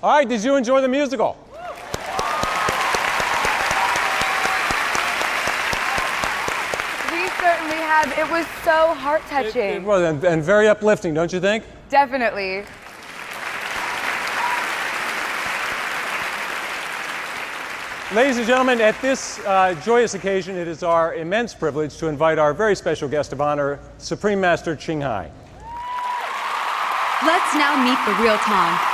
All right, did you enjoy the musical? We certainly have. It was so heart-touching. It was, and very uplifting, don't you think? Definitely. Ladies and gentlemen, at this joyous occasion, it is our immense privilege to invite our very special guest of honor, Supreme Master Ching Hai. Let's now meet the real Tom.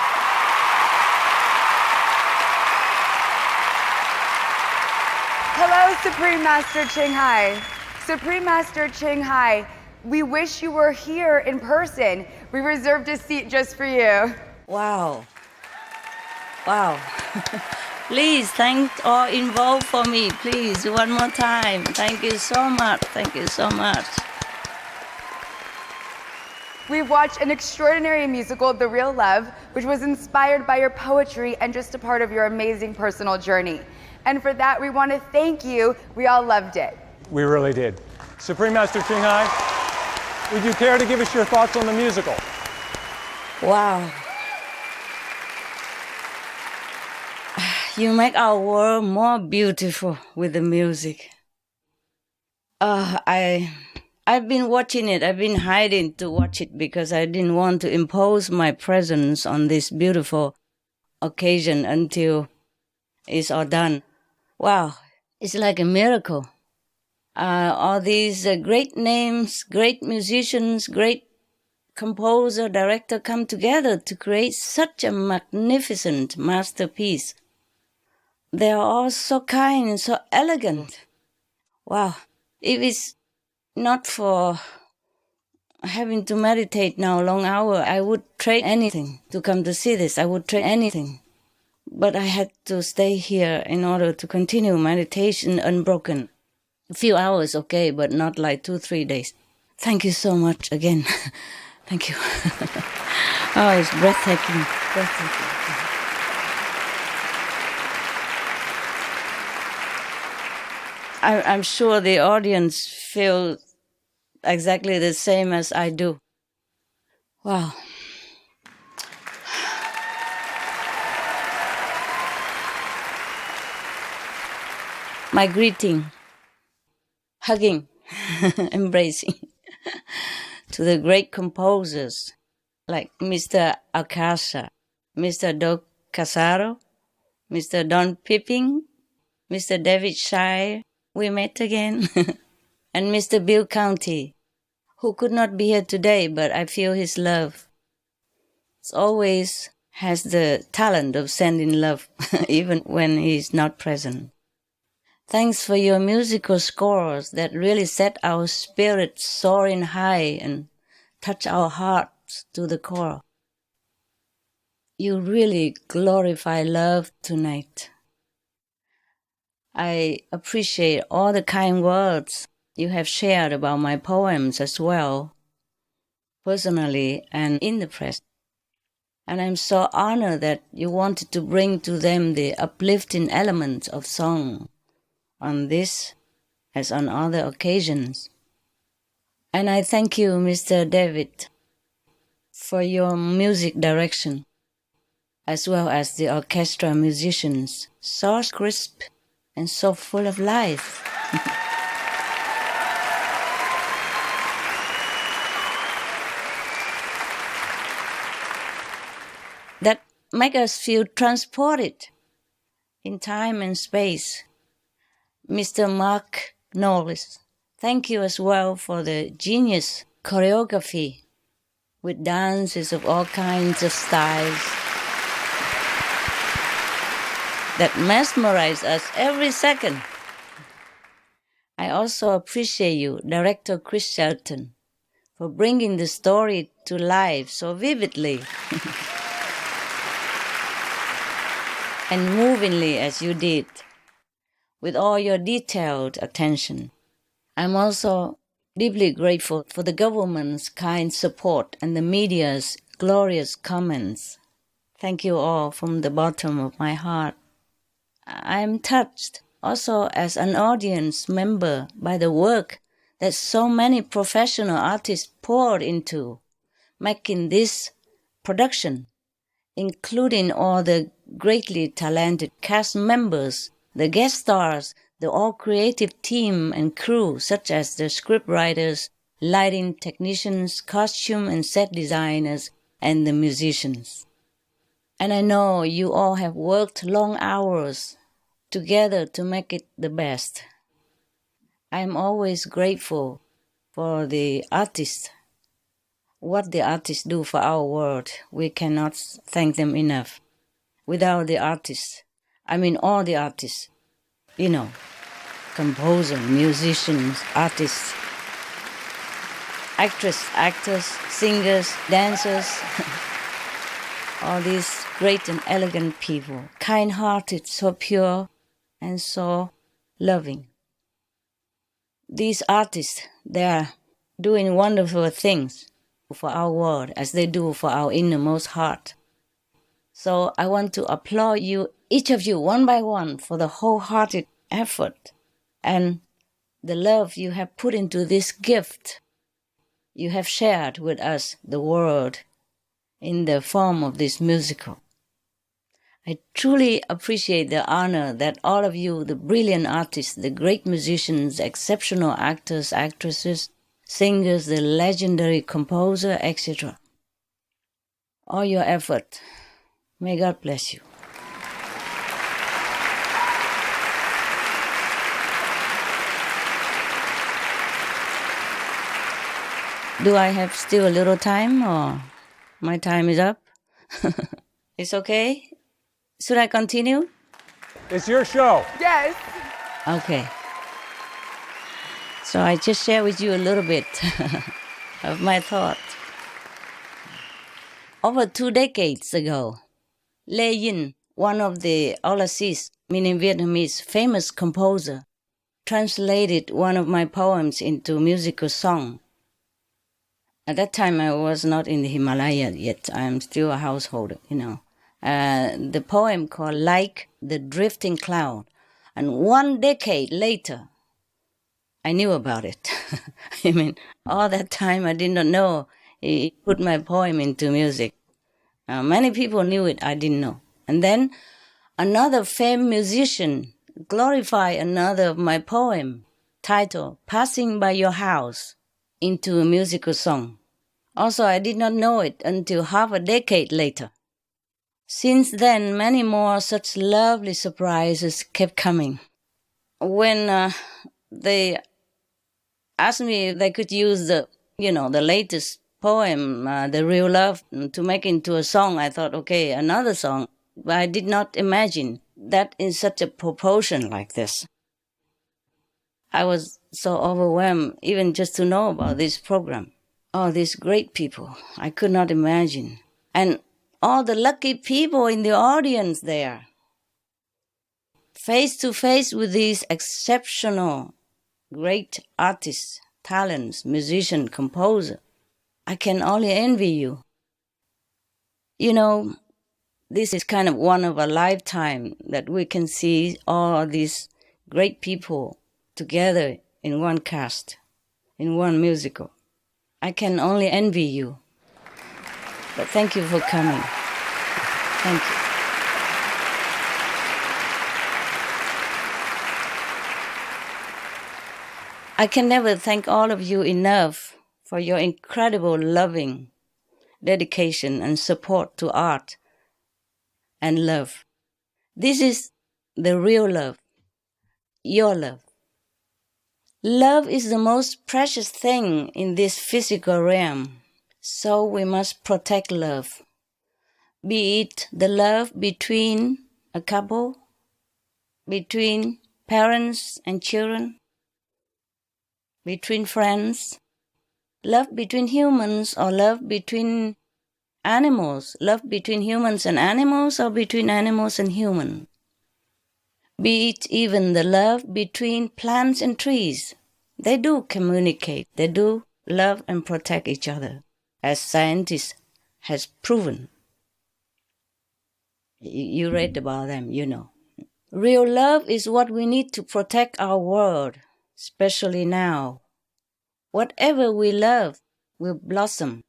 Hello, Supreme Master Ching Hai. Supreme Master Ching Hai, we wish you were here in person. We reserved a seat just for you. Wow. Wow. Please, thank all involved for me. Please, one more time. Thank you so much. Thank you so much. We've watched an extraordinary musical, The Real Love, which was inspired by your poetry and just a part of your amazing personal journey. And for that, we want to thank you. We all loved it. We really did. Supreme Master Ching Hai, would you care to give us your thoughts on the musical? Wow. You make our world more beautiful with the music. I've been watching it. I've been hiding to watch it because I didn't want to impose my presence on this beautiful occasion until it's all done. Wow, it's like a miracle. All these great names, great musicians, great composer, director come together to create such a magnificent masterpiece. They are all so kind and so elegant. Wow. If it's not for having to meditate now a long hour, I would trade anything to come to see this. I would trade anything. But I had to stay here in order to continue meditation unbroken. A few hours, okay, but not like 2-3 days. Thank you so much again. Thank you. Oh, it's breathtaking. Breathtaking. I'm sure the audience feel exactly the same as I do. Wow. My greeting, hugging, embracing to the great composers like Mr. Akasha, Mr. Doug Casaro, Mr. Don Pipping, Mr. David Shire, we met again, and Mr. Bill County, who could not be here today, but I feel his love. He always has the talent of sending love, even when he's not present. Thanks for your musical scores that really set our spirits soaring high and touch our hearts to the core. You really glorify love tonight. I appreciate all the kind words you have shared about my poems as well, personally and in the press. And I'm so honored that you wanted to bring to them the uplifting elements of song on this as on other occasions. And I thank you, Mr. David, for your music direction, as well as the orchestra musicians, so crisp and so full of life. That make us feel transported in time and space. Mr. Mark Knowles, thank you as well for the genius choreography with dances of all kinds of styles that mesmerize us every second. I also appreciate you, Director Chris Shelton, for bringing the story to life so vividly and movingly as you did, with all your detailed attention. I'm also deeply grateful for the government's kind support and the media's glorious comments. Thank you all from the bottom of my heart. I am touched also as an audience member by the work that so many professional artists poured into making this production including all the greatly talented cast members, the guest stars, the all creative team and crew, such as the scriptwriters, lighting technicians, costume and set designers, and the musicians. And I know you all have worked long hours together to make it the best. I am always grateful for the artists. What the artists do for our world, we cannot thank them enough. Without the artists, I mean all the artists, composer, musicians, artists, actors, singers, dancers, all these great and elegant people, kind-hearted, so pure and so loving. These artists, they are doing wonderful things for our world as they do for our innermost heart. So I want to applaud you, each of you, one by one, for the wholehearted effort and the love you have put into this gift you have shared with us, the world, in the form of this musical. I truly appreciate the honor that all of you, the brilliant artists, the great musicians, exceptional actors, actresses, singers, the legendary composer, etc. All your effort. May God bless you. Do I have still a little time or my time is up? It's okay? Should I continue? It's your show. Yes. Okay. So I just share with you a little bit of my thought. Over 2 decades ago, Lê Yin, one of the Aulassis, meaning Vietnamese, famous composer, translated one of my poems into musical song. At that time, I was not in the Himalaya yet. I am still a householder, The poem called Like the Drifting Cloud. And 1 decade later, I knew about it. All that time I did not know he put my poem into music. Many people knew it, I didn't know. And then another famed musician glorified another of my poem, titled Passing by Your House, into a musical song. Also, I did not know it until half a decade later. Since then, many more such lovely surprises kept coming. When they asked me if they could use the latest poem, The Real Love, to make into a song, I thought, okay, another song. But I did not imagine that in such a proportion like this. I was so overwhelmed even just to know about this program. All these great people, I could not imagine. And all the lucky people in the audience there. Face to face with these exceptional, great artists, talents, musician, composer. I can only envy you. This is kind of one of a lifetime that we can see all these great people together in one cast, in one musical. I can only envy you. But thank you for coming. Thank you. I can never thank all of you enough for your incredible loving dedication and support to art and love. This is the real love, your love. Love is the most precious thing in this physical realm, so we must protect love. Be it the love between a couple, between parents and children, between friends, love between humans or love between animals, love between humans and animals or between animals and humans. Be it even the love between plants and trees. They do communicate, they do love and protect each other, as scientists has proven. You read about them, Real love is what we need to protect our world, especially now. Whatever we love will blossom.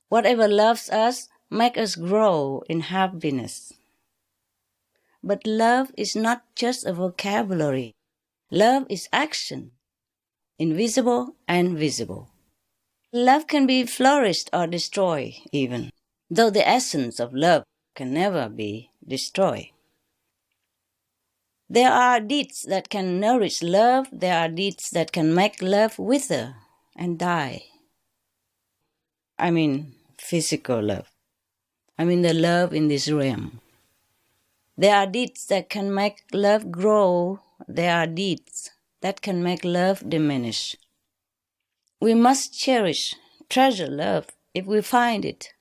Whatever loves us make us grow in happiness. But love is not just a vocabulary. Love is action, invisible and visible. Love can be flourished or destroyed even, though the essence of love can never be destroyed. There are deeds that can nourish love. There are deeds that can make love wither and die. I mean physical love. I mean the love in this realm. There are deeds that can make love grow. There are deeds that can make love diminish. We must cherish, treasure love if we find it.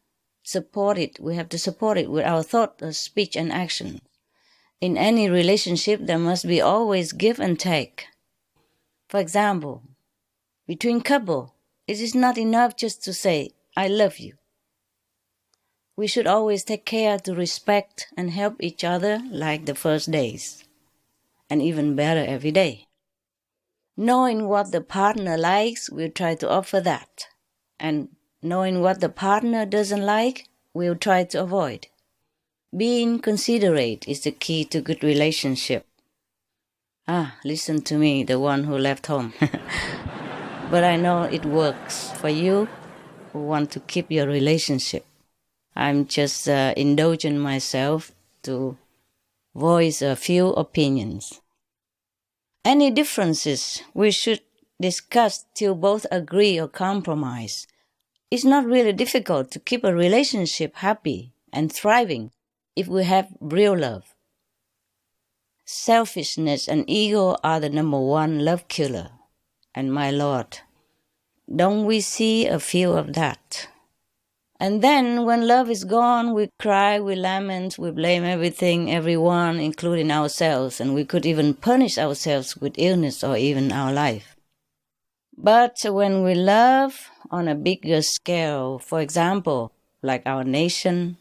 Support it. We have to support it with our thought, speech, and action. In any relationship, there must be always give and take. For example, between couple, it is not enough just to say, I love you. We should always take care to respect and help each other like the first days, and even better every day. Knowing what the partner likes, we'll try to offer that. And knowing what the partner doesn't like, we'll try to avoid. Being considerate is the key to good relationship. Listen to me, the one who left home. But I know it works for you who want to keep your relationship. I'm just indulging myself to voice a few opinions. Any differences we should discuss till both agree or compromise. It's not really difficult to keep a relationship happy and thriving if we have real love. Selfishness and ego are the number one love killer. And my Lord, don't we see a few of that? And then when love is gone, we cry, we lament, we blame everything, everyone, including ourselves, and we could even punish ourselves with illness or even our life. But when we love on a bigger scale, for example, like our nation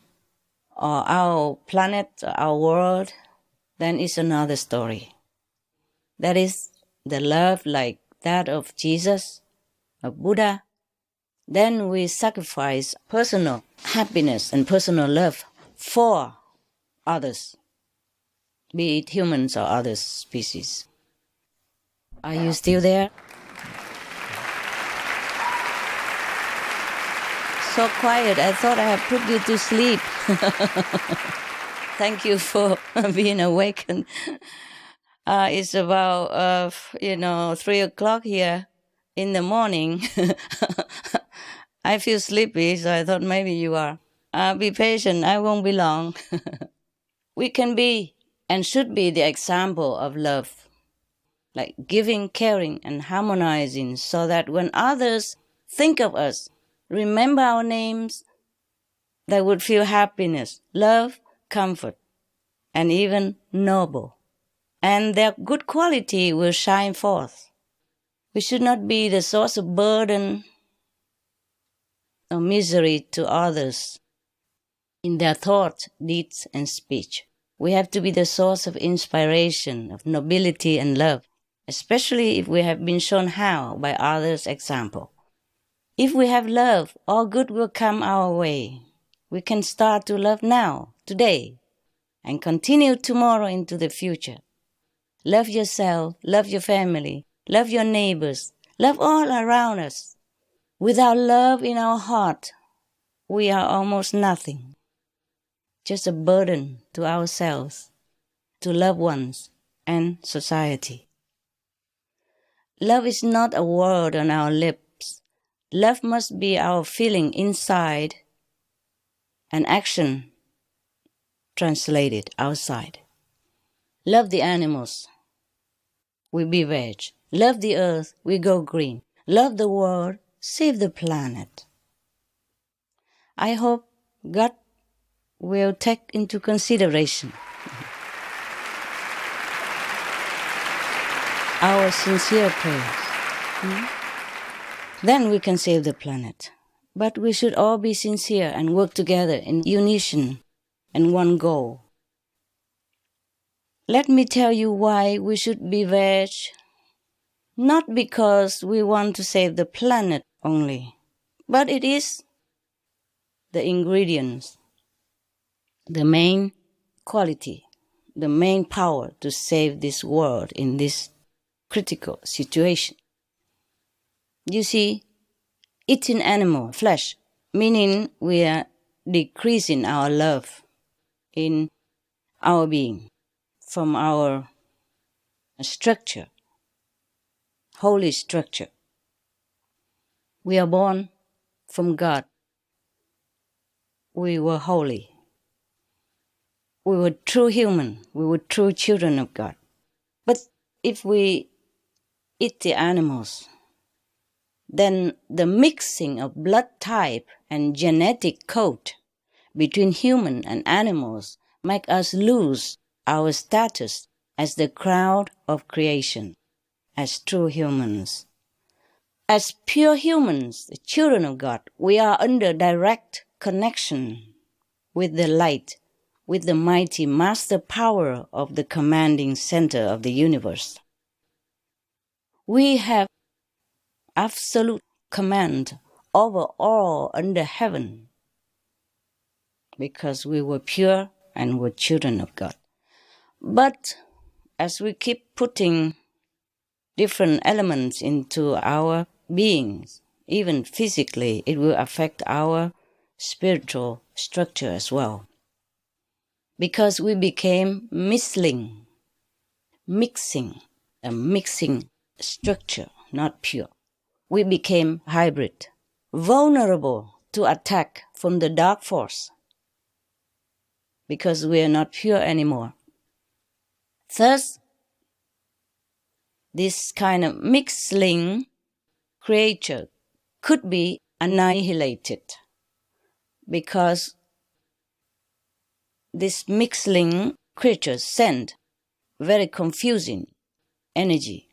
or our planet, our world, then it's another story. That is the love like that of Jesus, of Buddha. Then we sacrifice personal happiness and personal love for others, be it humans or other species. Are you still there? So quiet, I thought I had put you to sleep. Thank you for being awakened. It's about, 3 o'clock here in the morning. I feel sleepy, so I thought maybe you are. Be patient, I won't be long. We can be and should be the example of love, like giving, caring, and harmonizing, so that when others think of us, remember our names, they would feel happiness, love, comfort, and even noble. And their good quality will shine forth. We should not be the source of burden or misery to others in their thoughts, deeds, and speech. We have to be the source of inspiration, of nobility and love, especially if we have been shown how by others' example. If we have love, all good will come our way. We can start to love now, today, and continue tomorrow into the future. Love yourself, love your family, love your neighbors, love all around us. Without love in our heart, we are almost nothing. Just a burden to ourselves, to loved ones, and society. Love is not a word on our lips. Love must be our feeling inside and action translated outside. Love the animals, we be veg. Love the earth, we go green. Love the world, save the planet. I hope God will take into consideration our sincere prayers. Then we can save the planet. But we should all be sincere and work together in unison and one goal. Let me tell you why we should be veg. Not because we want to save the planet only, but it is the ingredients the main quality, the main power to save this world in this critical situation. You see, eating animal flesh, meaning we are decreasing our love in our being from our structure, holy structure. We are born from God. We were holy. We were true human. We were true children of God. But if we eat the animals, then the mixing of blood type and genetic code between human and animals make us lose our status as the crown of creation, as true humans. As pure humans, the children of God, we are under direct connection with the light, with the mighty master power of the commanding center of the universe. We have absolute command over all under heaven because we were pure and were children of God. But as we keep putting different elements into our beings, even physically, it will affect our spiritual structure as well. Because we became mixing structure, not pure. We became hybrid, vulnerable to attack from the dark force, because we are not pure anymore. Thus, this kind of mixing creature could be annihilated, because this mixing creature send very confusing energy,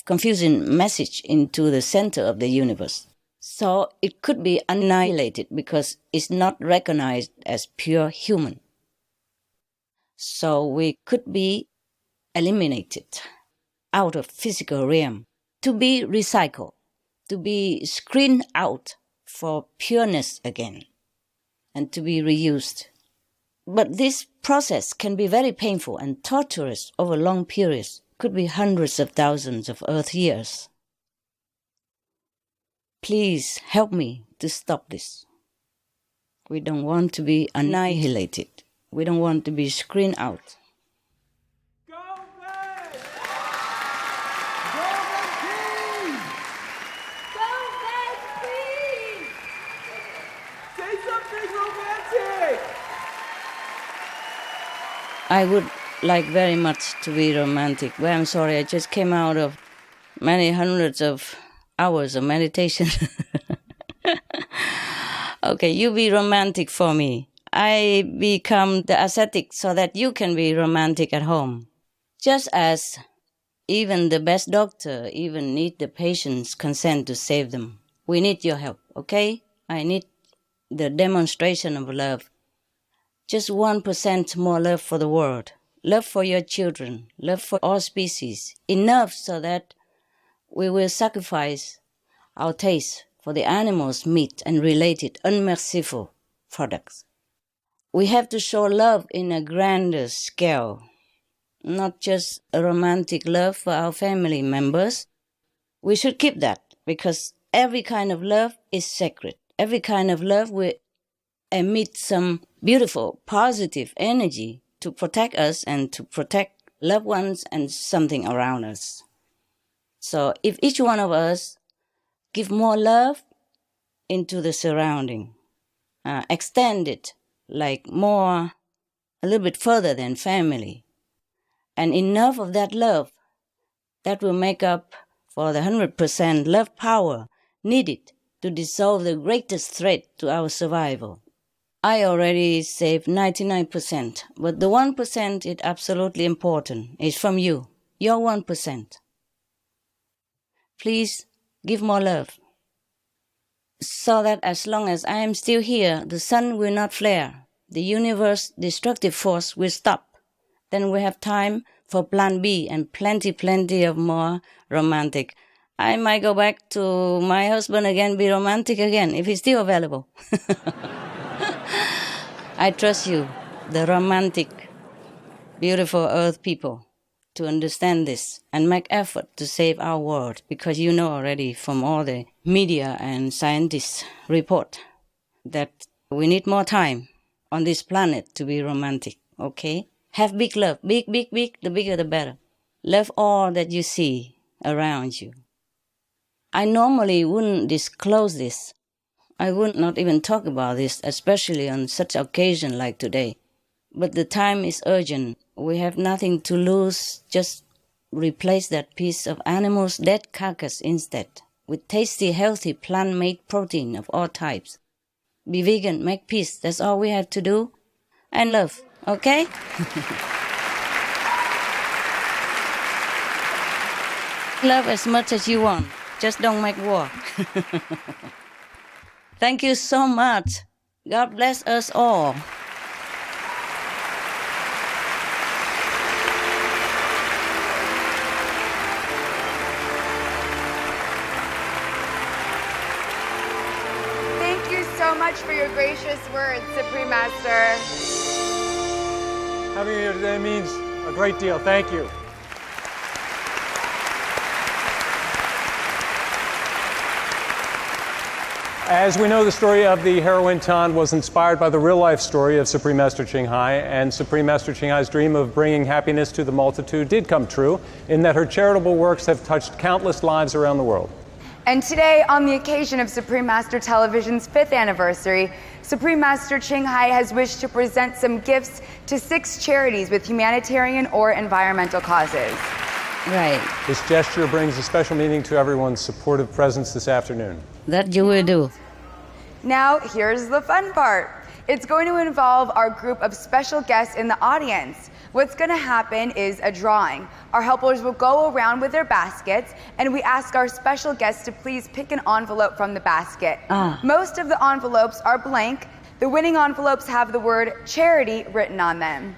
confusing message into the center of the universe. So it could be annihilated because it's not recognized as pure human. So we could be eliminated out of physical realm to be recycled, to be screened out for pureness again, and to be reused. But this process can be very painful and torturous over long periods, could be hundreds of thousands of Earth years. Please help me to stop this. We don't want to be annihilated. We don't want to be screened out. Go Bay! Go Bay Queen! Go back, Queen! Say something romantic! I would like very much to be romantic, but I'm sorry, I just came out of many hundreds of hours of meditation. Okay, you be romantic for me. I become the ascetic so that you can be romantic at home. Just as even the best doctor even need the patient's consent to save them. We need your help, okay? I need the demonstration of love. Just 1% more love for the world. Love for your children. Love for all species. Enough so that we will sacrifice our taste for the animals' meat and related unmerciful products. We have to show love in a grander scale, not just a romantic love for our family members. We should keep that because every kind of love is sacred. Every kind of love will emit some beautiful, positive energy to protect us and to protect loved ones and something around us. So if each one of us give more love into the surrounding, extend it like more, a little bit further than family, and enough of that love, that will make up for the 100% love power needed to dissolve the greatest threat to our survival. I already saved 99%, but the 1% is absolutely important. It's from you, your 1%. Please give more love, so that as long as I am still here, the sun will not flare, the universe destructive force will stop. Then we have time for plan B and plenty of more romantic. I might go back to my husband again, be romantic again, if he's still available. I trust you, the romantic, beautiful earth people, to understand this and make effort to save our world, because you know already from all the media and scientists report that we need more time on this planet to be romantic, okay? Have big love, big, big, big, the bigger the better. Love all that you see around you. I normally wouldn't disclose this. I would not even talk about this, especially on such occasion like today. But the time is urgent. We have nothing to lose. Just replace that piece of animal's dead carcass instead with tasty, healthy, plant-made protein of all types. Be vegan, make peace. That's all we have to do. And love, okay? Love as much as you want. Just don't make war. Thank you so much. God bless us all. Thank you so much for your gracious words, Supreme Master. Having you here today means a great deal. Thank you. As we know, the story of the heroine Tan was inspired by the real-life story of Supreme Master Ching Hai, and Supreme Master Ching Hai's dream of bringing happiness to the multitude did come true, in that her charitable works have touched countless lives around the world. And today, on the occasion of Supreme Master Television's 5th anniversary, Supreme Master Ching Hai has wished to present some gifts to 6 charities with humanitarian or environmental causes. Right. This gesture brings a special meaning to everyone's supportive presence this afternoon. That you will do. Now, here's the fun part. It's going to involve our group of special guests in the audience. What's going to happen is a drawing. Our helpers will go around with their baskets, and we ask our special guests to please pick an envelope from the basket. Most of the envelopes are blank. The winning envelopes have the word charity written on them.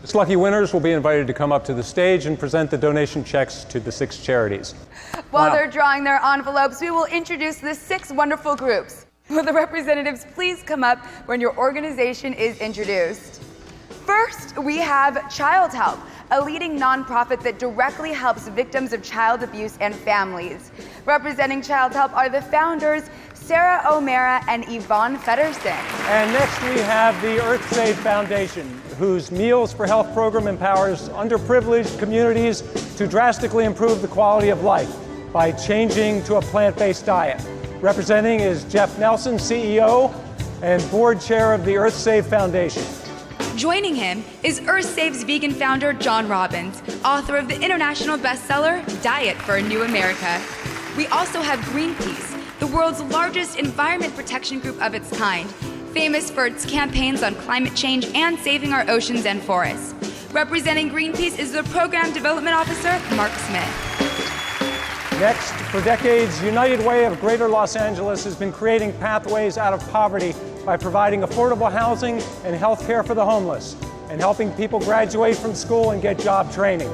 Its lucky winners will be invited to come up to the stage and present the donation checks to the 6 charities. While they're drawing their envelopes, we will introduce the 6 wonderful groups. Will the representatives please come up when your organization is introduced? First, we have Child Help, a leading nonprofit that directly helps victims of child abuse and families. Representing Child Help are the founders, Sarah O'Mara and Yvonne Feddersen. And next we have the EarthSafe Foundation, whose Meals for Health program empowers underprivileged communities to drastically improve the quality of life by changing to a plant-based diet. Representing is Jeff Nelson, CEO and board chair of the EarthSafe Foundation. Joining him is EarthSafe's vegan founder, John Robbins, author of the international bestseller, Diet for a New America. We also have Greenpeace, the world's largest environment protection group of its kind, famous for its campaigns on climate change and saving our oceans and forests. Representing Greenpeace is the Program Development Officer, Mark Smith. Next, for decades, United Way of Greater Los Angeles has been creating pathways out of poverty by providing affordable housing and health care for the homeless, and helping people graduate from school and get job training.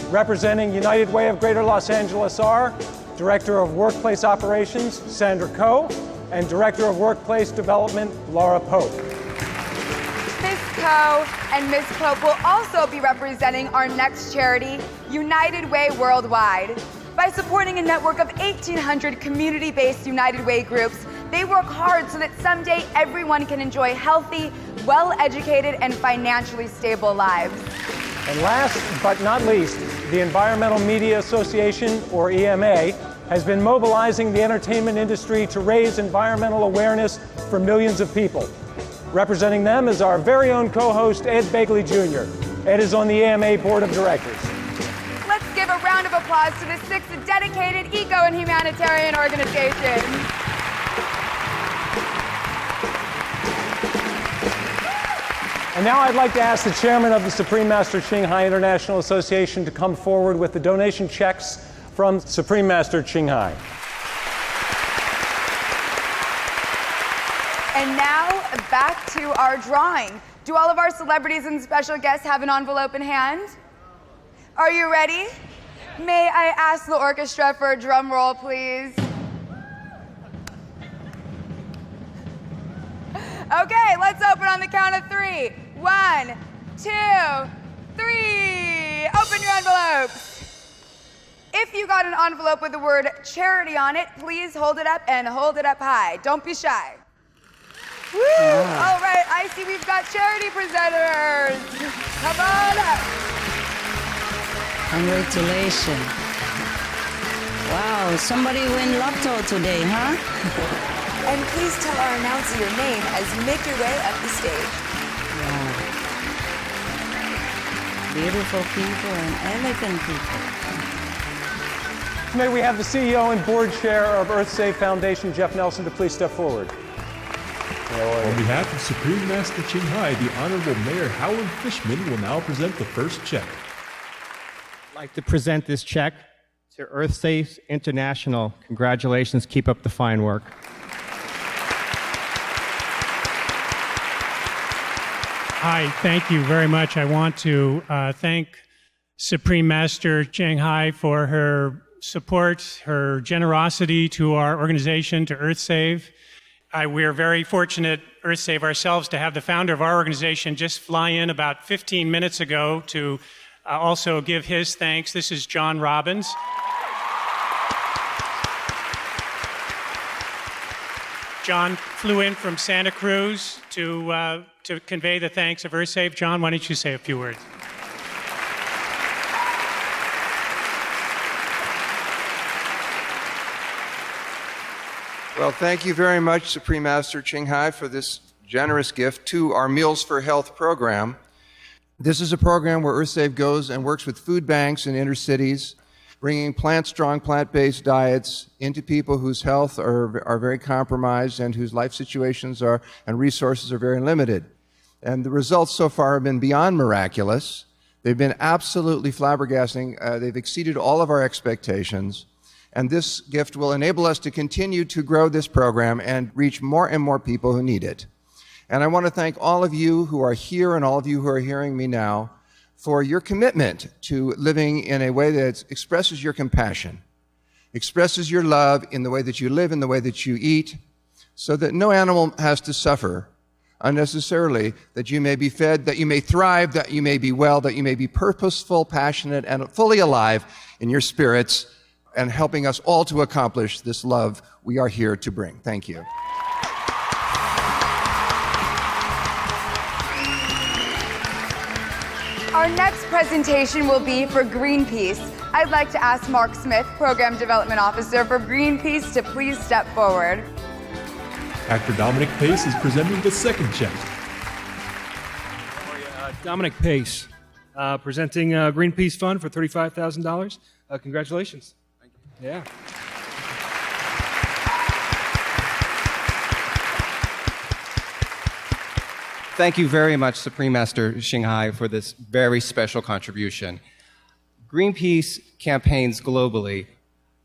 Representing United Way of Greater Los Angeles are Director of Workplace Operations, Sandra Coe, and Director of Workplace Development, Laura Pope. Ms. Coe and Ms. Pope will also be representing our next charity, United Way Worldwide. By supporting a network of 1,800 community-based United Way groups, they work hard so that someday everyone can enjoy healthy, well-educated, and financially stable lives. And last but not least, the Environmental Media Association, or EMA, has been mobilizing the entertainment industry to raise environmental awareness for millions of people. Representing them is our very own co-host, Ed Begley Jr. Ed is on the EMA Board of Directors. Let's give a round of applause to the 6 dedicated eco and humanitarian organizations. And now I'd like to ask the chairman of the Supreme Master Ching Hai International Association to come forward with the donation checks from Supreme Master Ching Hai. And now, back to our drawing. Do all of our celebrities and special guests have an envelope in hand? Are you ready? May I ask the orchestra for a drum roll, please? Okay, let's open on the count of 3. 1, 2, 3. Open your envelopes. If you got an envelope with the word charity on it, please hold it up and hold it up high. Don't be shy. Woo! All right, I see we've got charity presenters. Come on up. Congratulations. Wow, somebody win lotto today, huh? And please tell our announcer your name as you make your way up the stage. Wow. Beautiful people and elegant people. May we have the CEO and board chair of EarthSave Foundation, Jeff Nelson, to please step forward. On behalf of Supreme Master Ching Hai, the Honorable Mayor Howard Fishman will now present the first check. I'd like to present this check to EarthSafe International. Congratulations, keep up the fine work. Hi, thank you very much. I want to thank Supreme Master Ching Hai for her support, her generosity to our organization, to EarthSave. We are very fortunate, EarthSave ourselves, to have the founder of our organization just fly in about 15 minutes ago to also give his thanks. This is John Robbins. John flew in from Santa Cruz to convey the thanks of EarthSave. John, why don't you say a few words? Well, thank you very much, Supreme Master Ching Hai, for this generous gift to our Meals for Health program. This is a program where EarthSave goes and works with food banks in inner cities, bringing plant-strong, plant-based diets into people whose health are very compromised and whose life situations and resources are very limited. And the results so far have been beyond miraculous. They've been absolutely flabbergasting. They've exceeded all of our expectations. And this gift will enable us to continue to grow this program and reach more and more people who need it. And I want to thank all of you who are here and all of you who are hearing me now for your commitment to living in a way that expresses your compassion, expresses your love in the way that you live, in the way that you eat, so that no animal has to suffer unnecessarily, that you may be fed, that you may thrive, that you may be well, that you may be purposeful, passionate, and fully alive in your spirits, and helping us all to accomplish this love we are here to bring. Thank you. Our next presentation will be for Greenpeace. I'd like to ask Mark Smith, Program Development Officer for Greenpeace, to please step forward. Actor Dominic Pace is presenting the second check. Dominic Pace, presenting Greenpeace Fund for $35,000. Congratulations. Thank you. Yeah. Thank you very much, Supreme Master Ching Hai, for this very special contribution. Greenpeace campaigns globally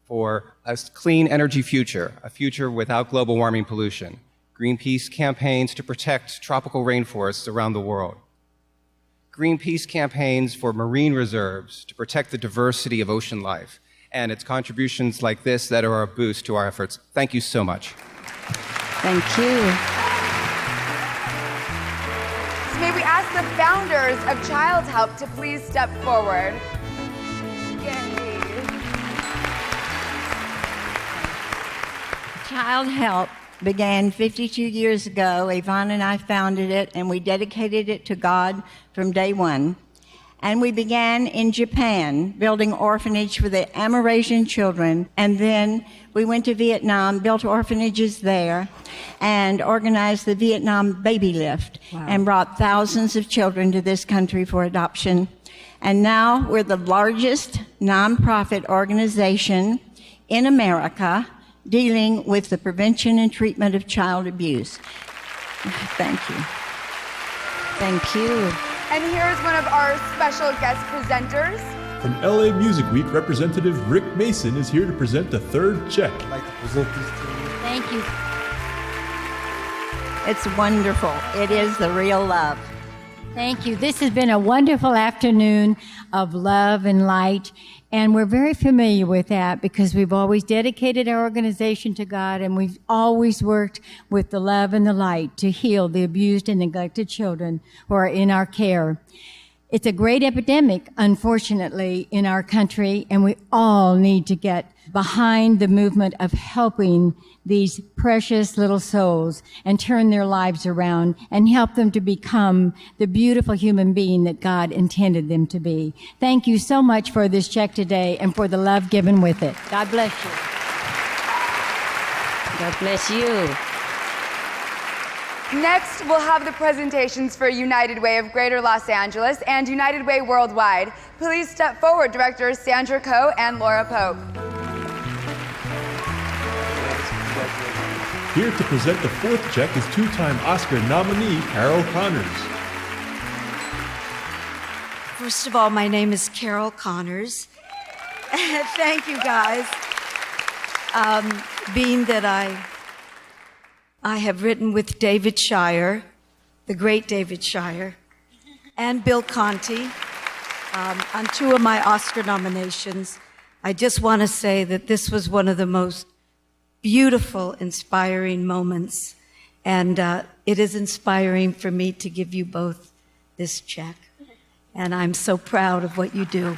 for a clean energy future, a future without global warming pollution. Greenpeace campaigns to protect tropical rainforests around the world. Greenpeace campaigns for marine reserves to protect the diversity of ocean life. And it's contributions like this that are a boost to our efforts. Thank you so much. Thank you. May we ask the founders of Child Help to please step forward. Yay. Child Help began 52 years ago. Yvonne and I founded it, and we dedicated it to God from day one. And we began in Japan, building orphanage for the Amerasian children. And then we went to Vietnam, built orphanages there, and organized the Vietnam Baby Lift, and brought thousands of children to this country for adoption. And now we're the largest nonprofit organization in America dealing with the prevention and treatment of child abuse. Thank you. Thank you. And here's one of our special guest presenters. From LA Music Week, Representative Rick Mason is here to present the third check. I'd like to present this to you. Thank you. It's wonderful. It is the real love. Thank you. This has been a wonderful afternoon of love and light. And we're very familiar with that because we've always dedicated our organization to God, and we've always worked with the love and the light to heal the abused and neglected children who are in our care. It's a great epidemic, unfortunately, in our country, and we all need to get behind the movement of helping these precious little souls and turn their lives around and help them to become the beautiful human being that God intended them to be. Thank you so much for this check today and for the love given with it. God bless you. God bless you. Next, we'll have the presentations for United Way of Greater Los Angeles and United Way Worldwide. Please step forward, Directors Sandra Coe and Laura Pope. Here to present the fourth check is two-time Oscar nominee Carol Connors. First of all, my name is Carol Connors. Thank you, guys. Being that I have written with David Shire, the great David Shire, and Bill Conti on two of my Oscar nominations, I just want to say that this was one of the most beautiful, inspiring moments. And it is inspiring for me to give you both this check. And I'm so proud of what you do.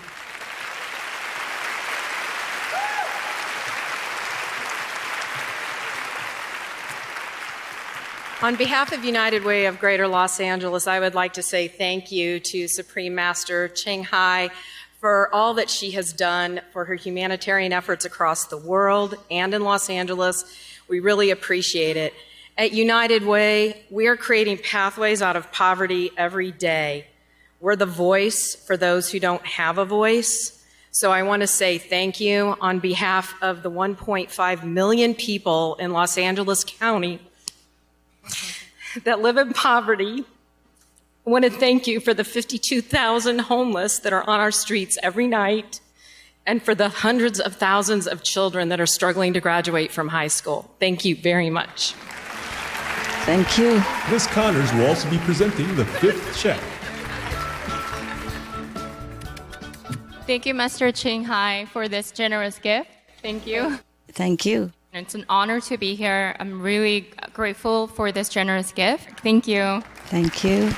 On behalf of United Way of Greater Los Angeles, I would like to say thank you to Supreme Master Ching Hai for all that she has done for her humanitarian efforts across the world and in Los Angeles. We really appreciate it. At United Way, we are creating pathways out of poverty every day. We're the voice for those who don't have a voice. So I want to say thank you on behalf of the 1.5 million people in Los Angeles County that live in poverty. I want to thank you for the 52,000 homeless that are on our streets every night and for the hundreds of thousands of children that are struggling to graduate from high school. Thank you very much. Thank you. Ms. Connors will also be presenting the fifth check. Thank you, Master Ching Hai, for this generous gift. Thank you. Thank you. It's an honor to be here. I'm really grateful for this generous gift. Thank you. Thank you.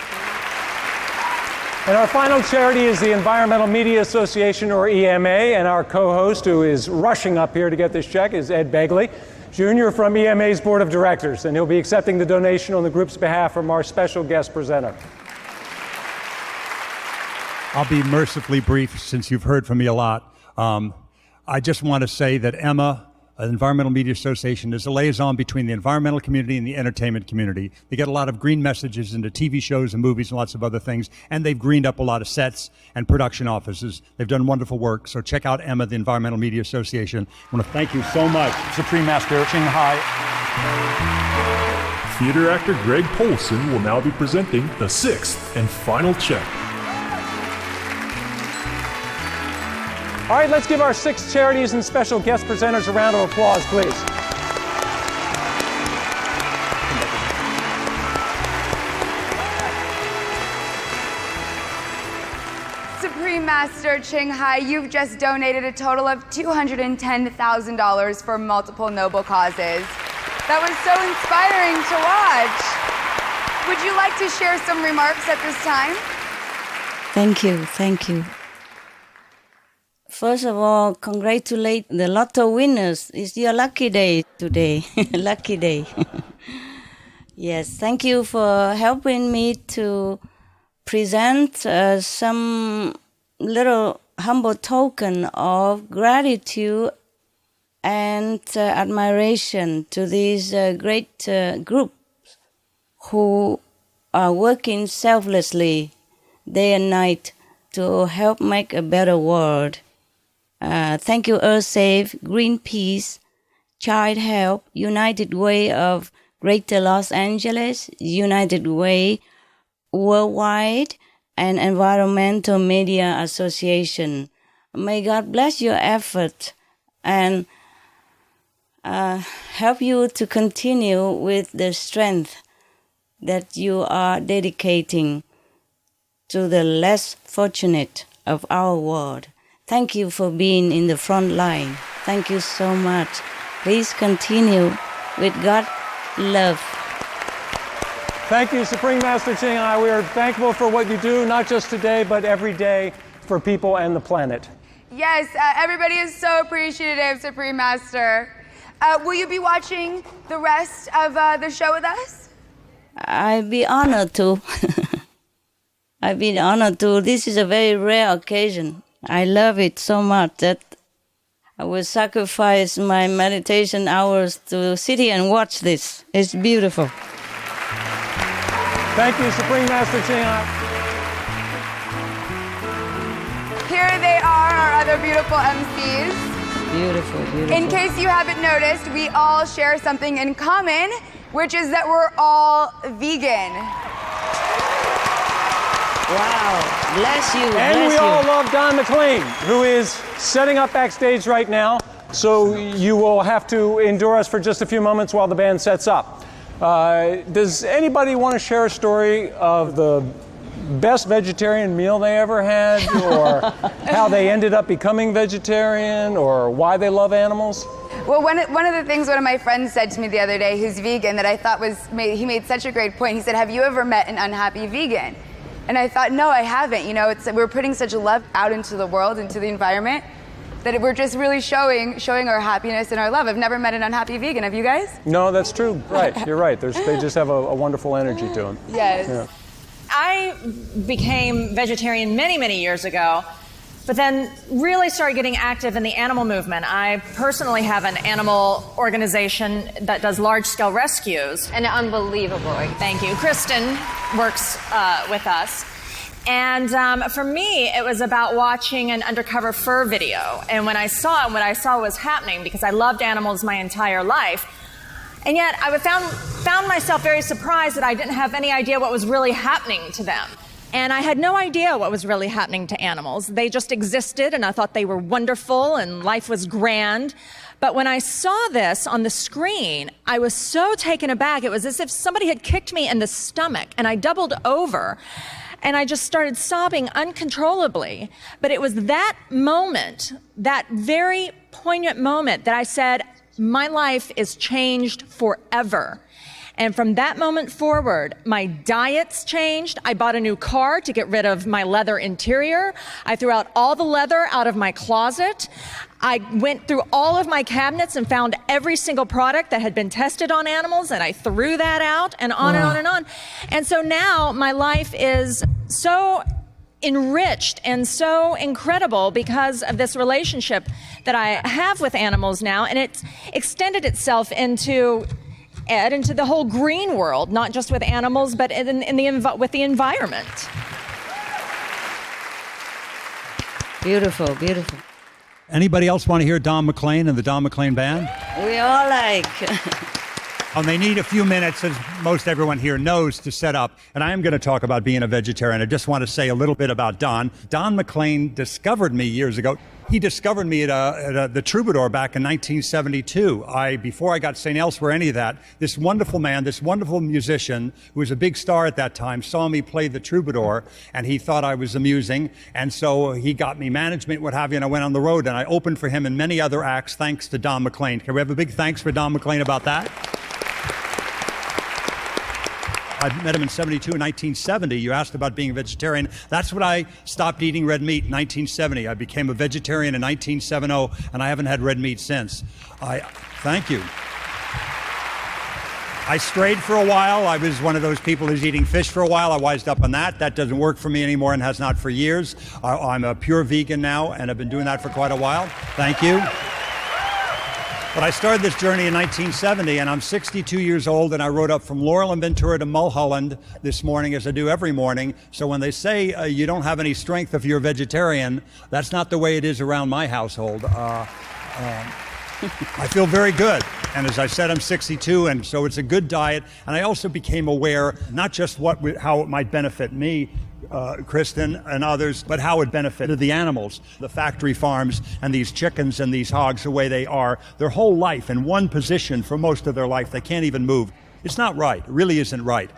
And our final charity is the Environmental Media Association, or EMA, and our co-host, who is rushing up here to get this check, is Ed Begley, Jr. from EMA's Board of Directors, and he'll be accepting the donation on the group's behalf from our special guest presenter. I'll be mercifully brief since you've heard from me a lot. I just want to say that Emma, the Environmental Media Association, is a liaison between the environmental community and the entertainment community. They get a lot of green messages into TV shows and movies and lots of other things, and they've greened up a lot of sets and production offices. They've done wonderful work, so check out Emma, the Environmental Media Association. I want to thank you so much, Supreme Master Ching Hai. Theater actor Greg Polson will now be presenting the sixth and final check. All right, let's give our 6 charities and special guest presenters a round of applause, please. Supreme Master Ching Hai, you've just donated a total of $210,000 for multiple noble causes. That was so inspiring to watch. Would you like to share some remarks at this time? Thank you. Thank you. First of all, congratulate the lotto winners. It's your lucky day today. Lucky day. Yes, thank you for helping me to present some little humble token of gratitude and admiration to these great groups who are working selflessly day and night to help make a better world. Thank you, EarthSafe, Greenpeace, Child Help, United Way of Greater Los Angeles, United Way Worldwide, and Environmental Media Association. May God bless your effort and help you to continue with the strength that you are dedicating to the less fortunate of our world. Thank you for being in the front line. Thank you so much. Please continue with God love. Thank you, Supreme Master Ching Hai. We are thankful for what you do, not just today, but every day for people and the planet. Yes, everybody is so appreciative, Supreme Master. Will you be watching the rest of the show with us? I'd be honored to. I've been honored to. This is a very rare occasion. I love it so much that I will sacrifice my meditation hours to sit here and watch this. It's beautiful. Thank you, Supreme Master Ching Hai. Here they are, our other beautiful MCs. Beautiful, beautiful. In case you haven't noticed, we all share something in common, which is that we're all vegan. Wow, bless you, And we all love Don McLean, who is setting up backstage right now. So you will have to endure us for just a few moments while the band sets up. Does anybody want to share a story of the best vegetarian meal they ever had, or how they ended up becoming vegetarian, or why they love animals? Well, one of the things one of my friends said to me the other day, who's vegan, that I thought he made such a great point. He said, "Have you ever met an unhappy vegan?" And I thought, no, I haven't. You know, we're putting such love out into the world, into the environment, that we're just really showing our happiness and our love. I've never met an unhappy vegan. Have you guys? No, that's true. Right, you're right. They just have a wonderful energy to them. Yes. Yeah. I became vegetarian many, many years ago, but then really started getting active in the animal movement. I personally have an animal organization that does large-scale rescues. And unbelievable. Thank you. Kristen works with us. And for me, it was about watching an undercover fur video. And when I saw it, what I saw was happening, because I loved animals my entire life. And yet I found myself very surprised that I didn't have any idea what was really happening to them. And I had no idea what was really happening to animals. They just existed, and I thought they were wonderful, and life was grand. But when I saw this on the screen, I was so taken aback. It was as if somebody had kicked me in the stomach, and I doubled over. And I just started sobbing uncontrollably. But it was that moment, that very poignant moment, that I said, my life is changed forever. And from that moment forward, my diets changed. I bought a new car to get rid of my leather interior. I threw out all the leather out of my closet. I went through all of my cabinets and found every single product that had been tested on animals, and I threw that out, and on and on and on. And so now my life is so enriched and so incredible because of this relationship that I have with animals now, and it's extended itself into the whole green world, not just with animals, but with the environment. Beautiful, beautiful. Anybody else want to hear Don McLean and the Don McLean Band? We all like. They need a few minutes, as most everyone here knows, to set up. And I am going to talk about being a vegetarian. I just want to say a little bit about Don. Don McLean discovered me years ago. He discovered me at the Troubadour back in 1972. Before I got St. Elsewhere, any of that, this wonderful man, this wonderful musician, who was a big star at that time, saw me play the Troubadour, and he thought I was amusing. And so he got me management, what have you, and I went on the road, and I opened for him in many other acts, thanks to Don McLean. Can we have a big thanks for Don McLean about that? I met him in 72 and 1970. You asked about being a vegetarian. That's when I stopped eating red meat in 1970. I became a vegetarian in 1970, and I haven't had red meat since. Thank you. I strayed for a while. I was one of those people who's eating fish for a while. I wised up on that. That doesn't work for me anymore and has not for years. I'm a pure vegan now, and I've been doing that for quite a while. Thank you. But I started this journey in 1970, and I'm 62 years old, and I rode up from Laurel and Ventura to Mulholland this morning, as I do every morning. So when they say you don't have any strength if you're a vegetarian, that's not the way it is around my household. I feel very good. And as I said, I'm 62, and so it's a good diet. And I also became aware, not just how it might benefit me, Kristen and others, but how it benefited the animals, the factory farms, and these chickens and these hogs, the way they are, their whole life in one position for most of their life. They can't even move. It's not right. It really isn't right.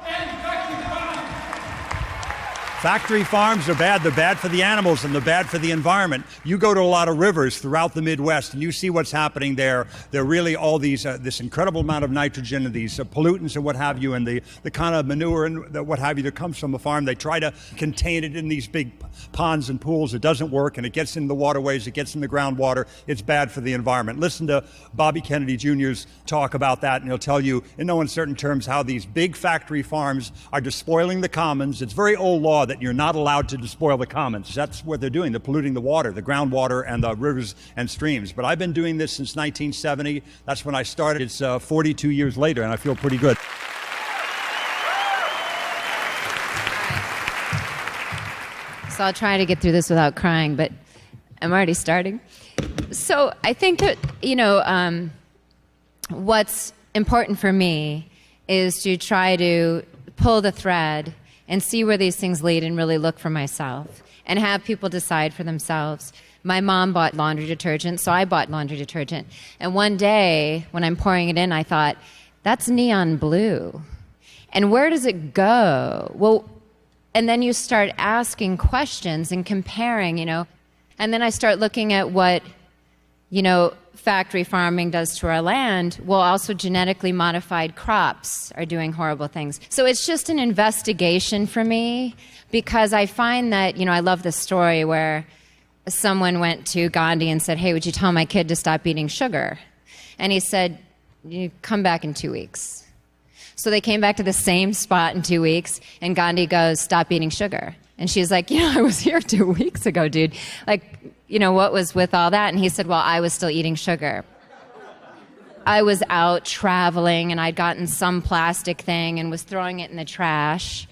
Factory farms are bad. They're bad for the animals and they're bad for the environment. You go to a lot of rivers throughout the Midwest and you see what's happening there. There are really all these, this incredible amount of nitrogen and these pollutants and what have you, and the kind of manure and what have you that comes from a farm. They try to contain it in these big ponds and pools. It doesn't work, and it gets in the waterways. It gets in the groundwater. It's bad for the environment. Listen to Bobby Kennedy Jr.'s talk about that, and he'll tell you in no uncertain terms how these big factory farms are despoiling the commons. It's very old law that you're not allowed to despoil the commons. That's what they're doing. They're polluting the water, the groundwater, and the rivers and streams. But I've been doing this since 1970. That's when I started. It's 42 years later, and I feel pretty good. So I'll try to get through this without crying, but I'm already starting. So I think that, what's important for me is to try to pull the thread and see where these things lead and really look for myself and have people decide for themselves. My mom bought laundry detergent, so I bought laundry detergent. And one day, when I'm pouring it in, I thought, that's neon blue. And where does it go? Well, and then you start asking questions and comparing, And then I start looking at what, factory farming does to our land. Well, also genetically modified crops are doing horrible things. So it's just an investigation for me, because I find that, I love the story where someone went to Gandhi and said, hey, would you tell my kid to stop eating sugar? And he said, you come back in 2 weeks. So they came back to the same spot in 2 weeks, and Gandhi goes, stop eating sugar. And she's like, I was here 2 weeks ago, dude. What was with all that? And he said, well, I was still eating sugar. I was out traveling, and I'd gotten some plastic thing and was throwing it in the trash.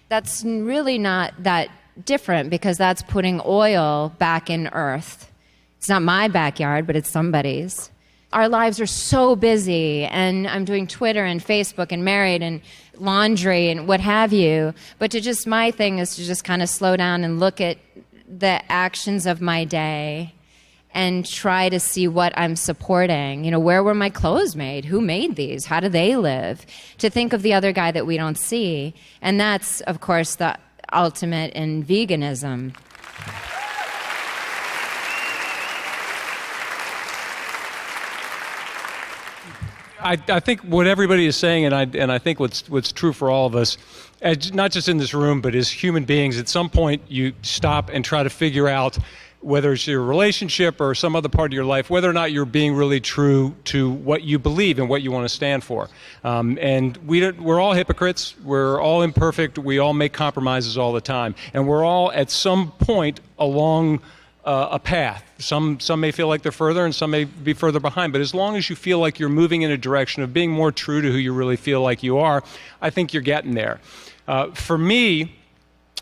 That's really not that different, because that's putting oil back in earth. It's not my backyard, but it's somebody's. Our lives are so busy, and I'm doing Twitter and Facebook and married and laundry and what have you. But my thing is to just kind of slow down and look at the actions of my day and try to see what I'm supporting. Where were my clothes made? Who made these? How do they live? To think of the other guy that we don't see. And that's, of course, the ultimate in veganism. I think what everybody is saying, and I think what's true for all of us, not just in this room, but as human beings, at some point you stop and try to figure out, whether it's your relationship or some other part of your life, whether or not you're being really true to what you believe and what you want to stand for. And we're all hypocrites. We're all imperfect. We all make compromises all the time. And we're all at some point along a path. Some may feel like they're further and some may be further behind, but as long as you feel like you're moving in a direction of being more true to who you really feel like you are, I think you're getting there. For me,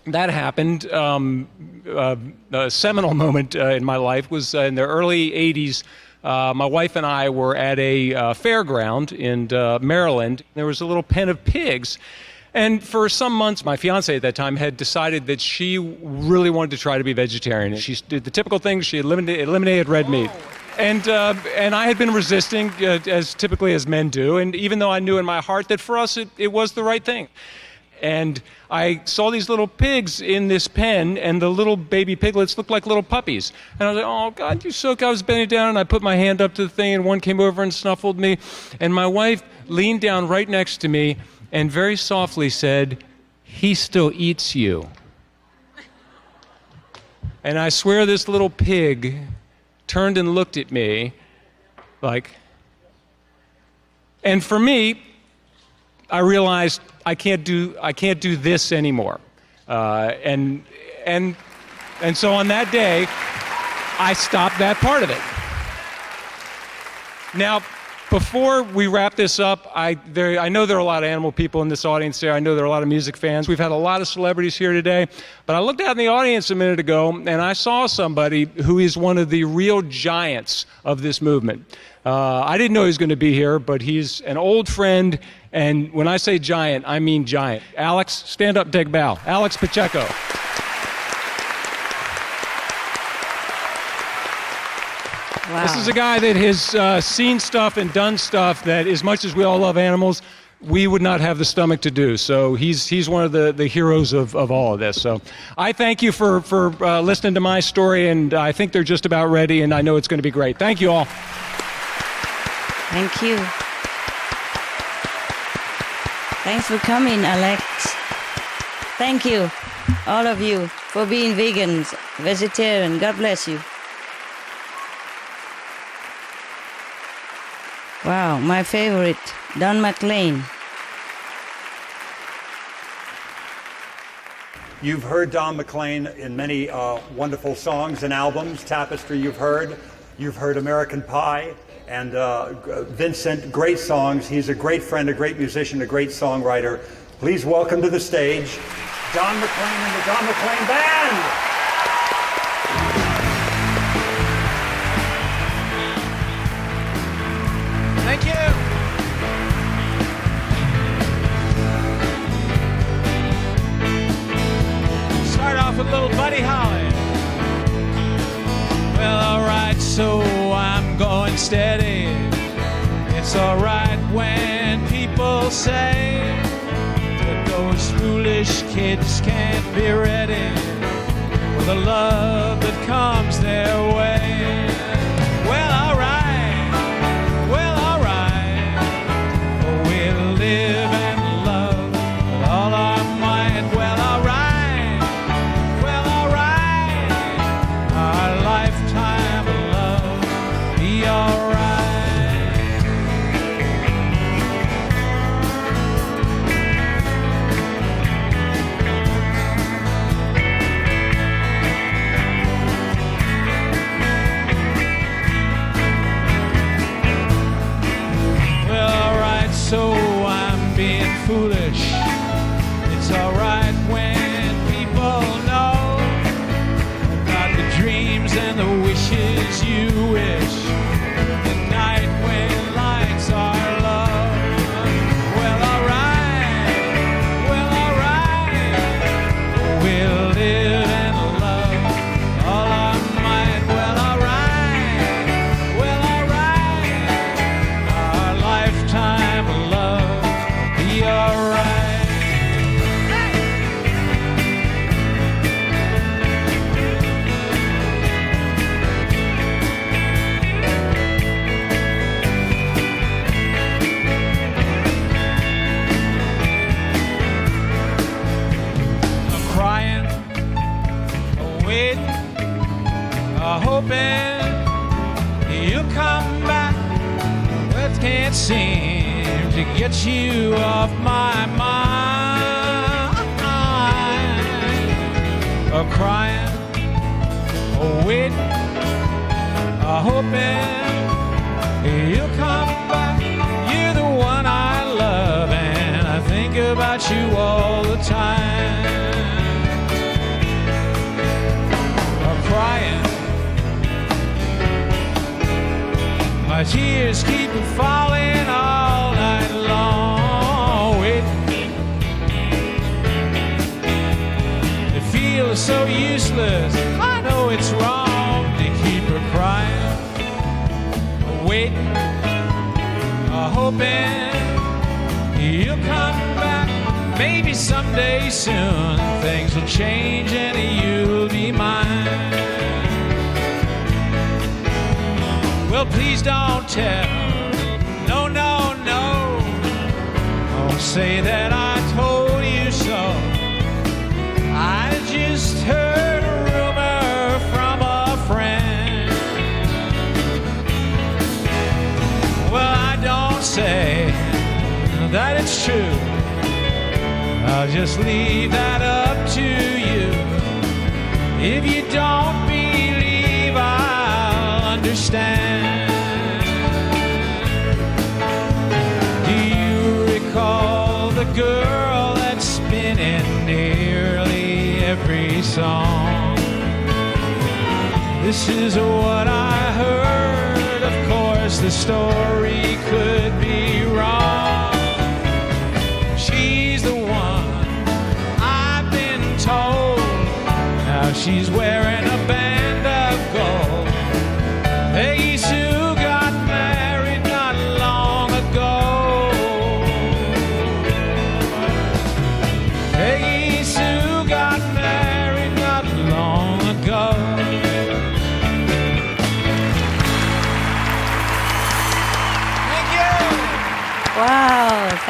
that happened. A seminal moment in my life was in the early 80s. My wife and I were at a fairground in Maryland. There was a little pen of pigs. And for some months, my fiance at that time had decided that she really wanted to try to be vegetarian. She did the typical things. She eliminated red meat. And I had been resisting, as typically as men do. And even though I knew in my heart that for us it was the right thing. And I saw these little pigs in this pen, and the little baby piglets looked like little puppies. And I was like, oh, God, you're so good. I was bending down, and I put my hand up to the thing, and one came over and snuffled me. And my wife leaned down right next to me and very softly said, he still eats you. And I swear this little pig turned and looked at me and for me, I realized I can't do this anymore. And so on that day, I stopped that part of it. Now, before we wrap this up, I know there are a lot of animal people in this audience here. I know there are a lot of music fans. We've had a lot of celebrities here today. But I looked out in the audience a minute ago, and I saw somebody who is one of the real giants of this movement. I didn't know he was going to be here, but he's an old friend. And when I say giant, I mean giant. Alex, stand up, take a bow. Alex Pacheco. Wow. This is a guy that has seen stuff and done stuff that, as much as we all love animals, we would not have the stomach to do. So he's one of the heroes of all of this. So I thank you for listening to my story, and I think they're just about ready, and I know it's going to be great. Thank you all. Thank you. Thanks for coming, Alex. Thank you, all of you, for being vegans, vegetarian. God bless you. Wow, my favorite, Don McLean. You've heard Don McLean in many wonderful songs and albums. Tapestry you've heard American Pie, and Vincent, great songs. He's a great friend, a great musician, a great songwriter. Please welcome to the stage, Don McLean and the Don McLean Band. Thank you. Start off with a little Buddy Holly. Well, alright, so I'm going steady. It's alright when people say that those foolish kids can't be ready for the love that comes their way. Well, alright. We'll live and love with all our might. Well, alright. Our lifetime of love be alright. So I'm being foolish. It's alright when people know about the dreams and the wishes you wish. The night when lights are low. Well, alright. We'll live and love all our might. Well, alright. Our lifetime of love be alright. I'm crying, waiting, hoping you'll come back, but can't seem to get you off my mind. Crying, waiting, hoping you'll come back. You're the one I love, and I think about you all the time. Crying, my tears keep falling all night long. Waiting, it feels so useless. I know it's wrong to keep her crying. Waiting, hoping you'll come back. Maybe someday soon things will change and you'll be mine. Well, please don't tell, no, don't say that I told you so. I just heard a rumor from a friend. Well, I don't say that it's true. I'll just leave that up to you. If you don't believe, I'll understand. Do you recall the girl that's been in nearly every song? This is what I heard. Of course, the story could be wrong. She's the one I've been told. Now she's wearing a band of gold. Peggy Sue got married not long ago.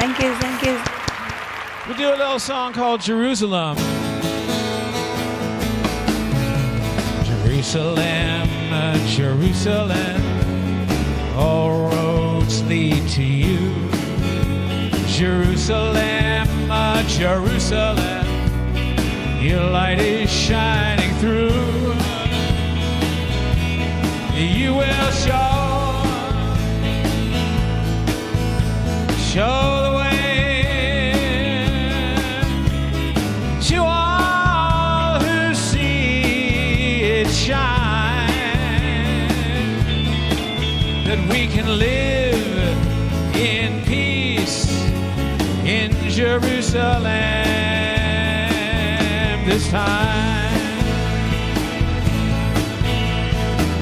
Thank you, thank you. We'll do a little song called Jerusalem. Jerusalem, Jerusalem, all roads lead to you. Jerusalem, Jerusalem, your light is shining through. You will show the way to all who see it shine, that we can live in peace in Jerusalem this time.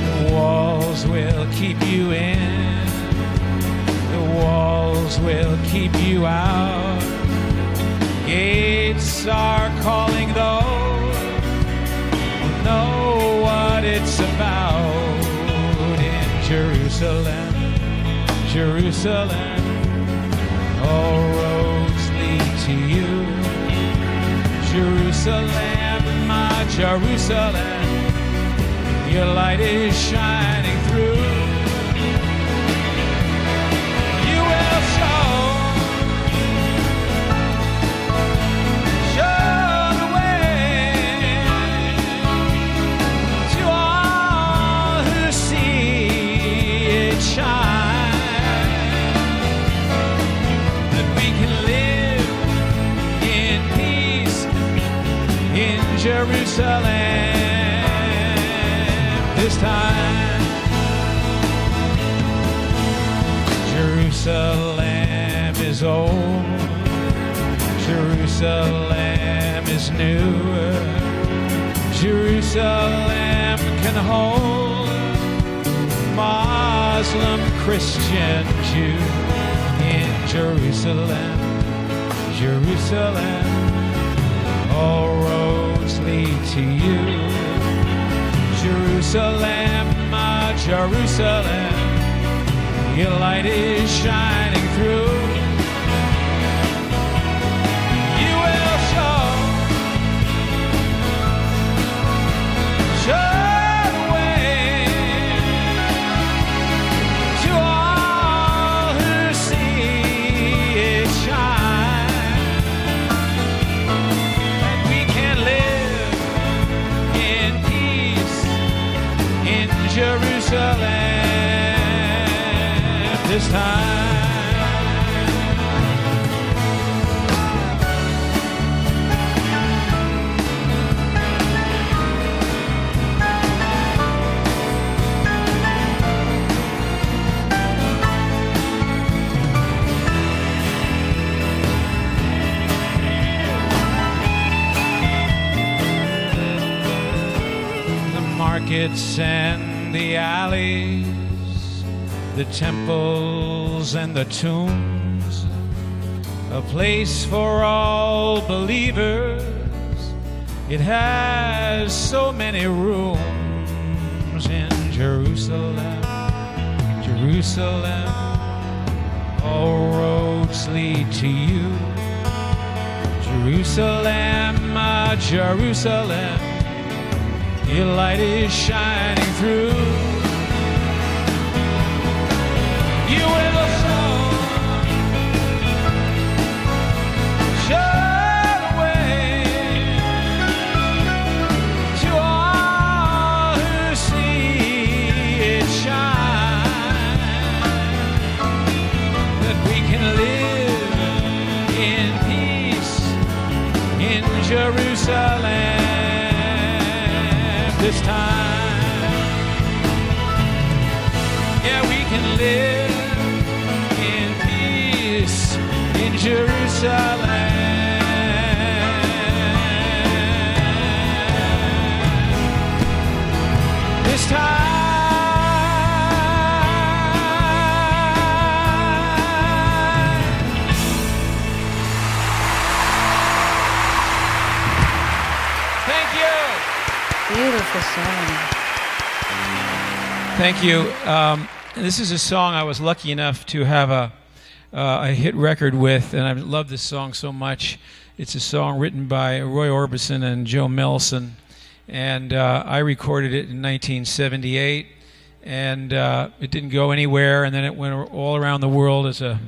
The walls will keep you in, the walls will keep you out. Gates are calling those who know what it's about. In Jerusalem, Jerusalem, all roads lead to you. Jerusalem, my Jerusalem, your light is shining through. You will show the way to all who see it shine, that we can live in peace in Jerusalem this time. Jerusalem is old, Jerusalem is new. Jerusalem can hold Muslim, Christian, Jew. In Jerusalem, Jerusalem, all roads lead to you. Jerusalem, my Jerusalem, your light is shining through. You will show the way to all who see it shine, and we can live in peace in Jerusalem this time. The markets and the alleys, the temples and the tombs, a place for all believers. It has so many rooms in Jerusalem, Jerusalem, all roads lead to you. Jerusalem, my Jerusalem, your light is shining through. You will show the way to all who see it shine, that we can live in peace in Jerusalem this time. Yeah, we can live in peace in Jerusalem this time. Thank you. Beautiful song. Thank you. This is a song I was lucky enough to have a hit record with, and I love this song so much. It's a song written by Roy Orbison and Joe Melson, and I recorded it in 1978, and it didn't go anywhere, and then it went all around the world as a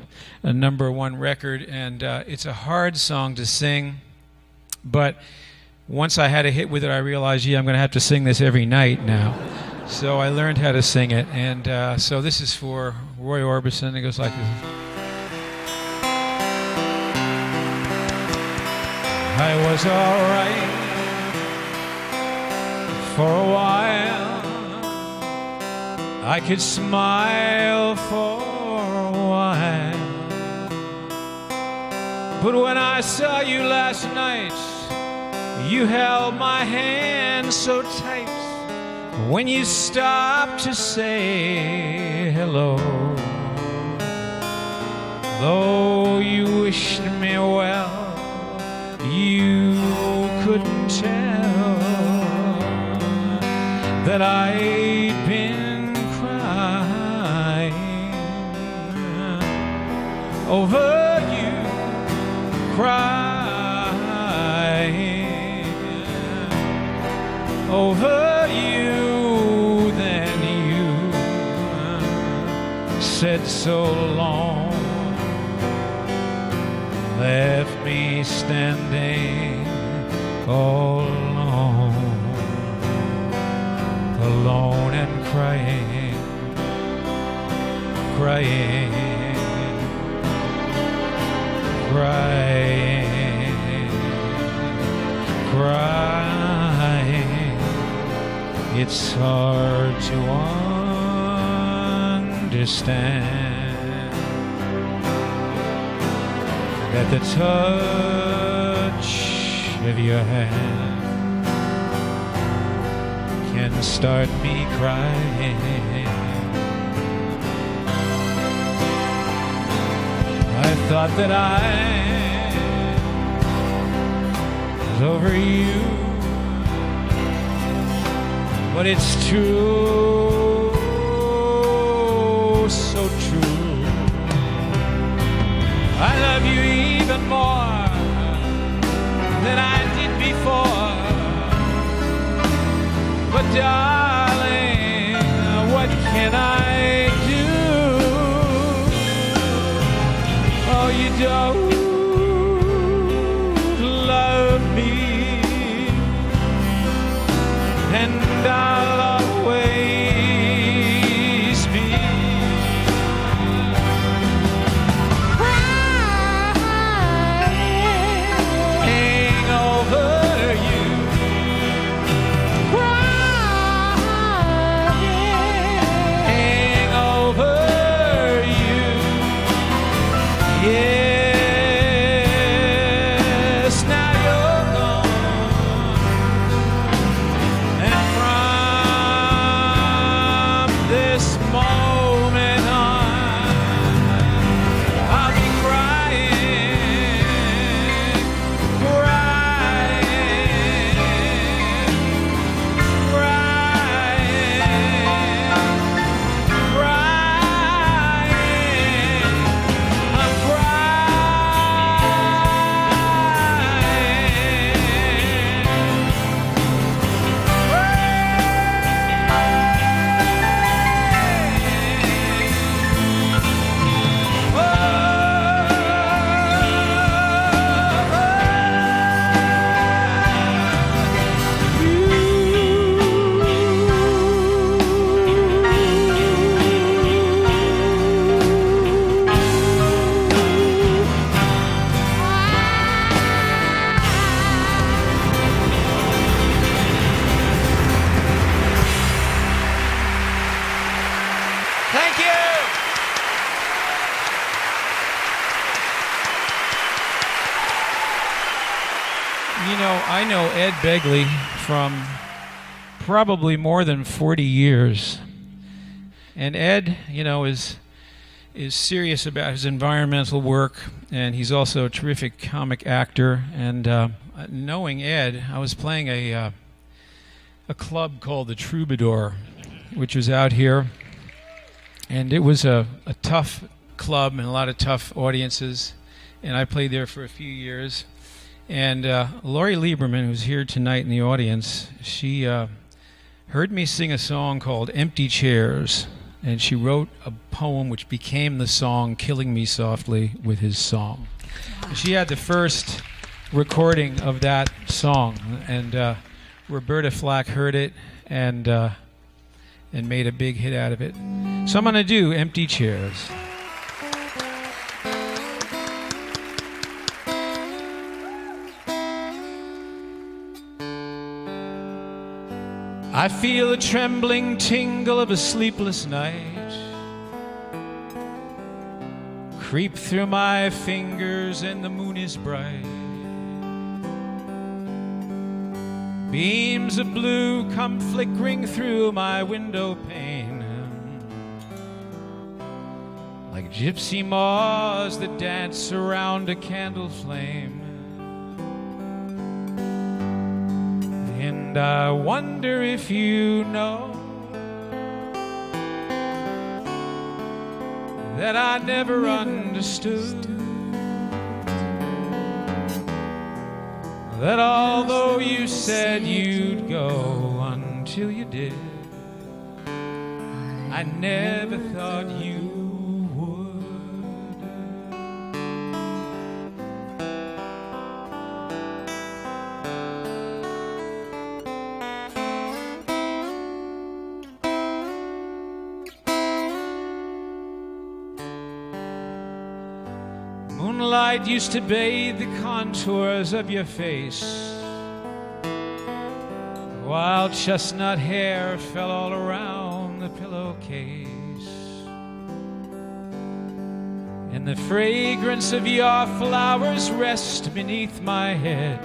#1 record, and it's a hard song to sing, but once I had a hit with it, I realized, I'm going to have to sing this every night now. So I learned how to sing it, and so this is for Roy Orbison. It goes like this. I was all right for a while. I could smile for a while. But when I saw you last night, you held my hand so tight. When you stopped to say hello, though you wished me well, you couldn't tell that I'd been crying over you, crying over you. Then you said so long, left me standing all alone, alone and crying, crying, crying, crying. It's hard to understand that the touch of your hand can start me crying. I thought that I was over you, but it's true, so true. I love you even more than I did before. But darling, what can I do? Oh, you don't love me, and I'll always be crying over you, crying over you. Yes, now you're gone, and from this moment on, I'll be crying, crying, crying, crying. I'm Thank you. You know, I know Ed Begley from probably more than 40 years. And Ed, you know, is serious about his environmental work, and he's also a terrific comic actor. And knowing Ed, I was playing a club called the Troubadour, which was out here. And it was a tough club and a lot of tough audiences, and I played there for a few years. And Lori Lieberman, who's here tonight in the audience, she heard me sing a song called Empty Chairs, and she wrote a poem which became the song Killing Me Softly with His Song. She had the first recording of that song, and Roberta Flack heard it and made a big hit out of it. So I'm going to do Empty Chairs. I feel a trembling tingle of a sleepless night creep through my fingers, and the moon is bright. Beams of blue come flickering through my window pane, like gypsy moths that dance around a candle flame. And I wonder if you know that I never understood that although you said you'd go until you did, I never thought you would. Moonlight used to bathe the contours of your face. Wild chestnut hair fell all around the pillowcase, and the fragrance of your flowers rest beneath my head.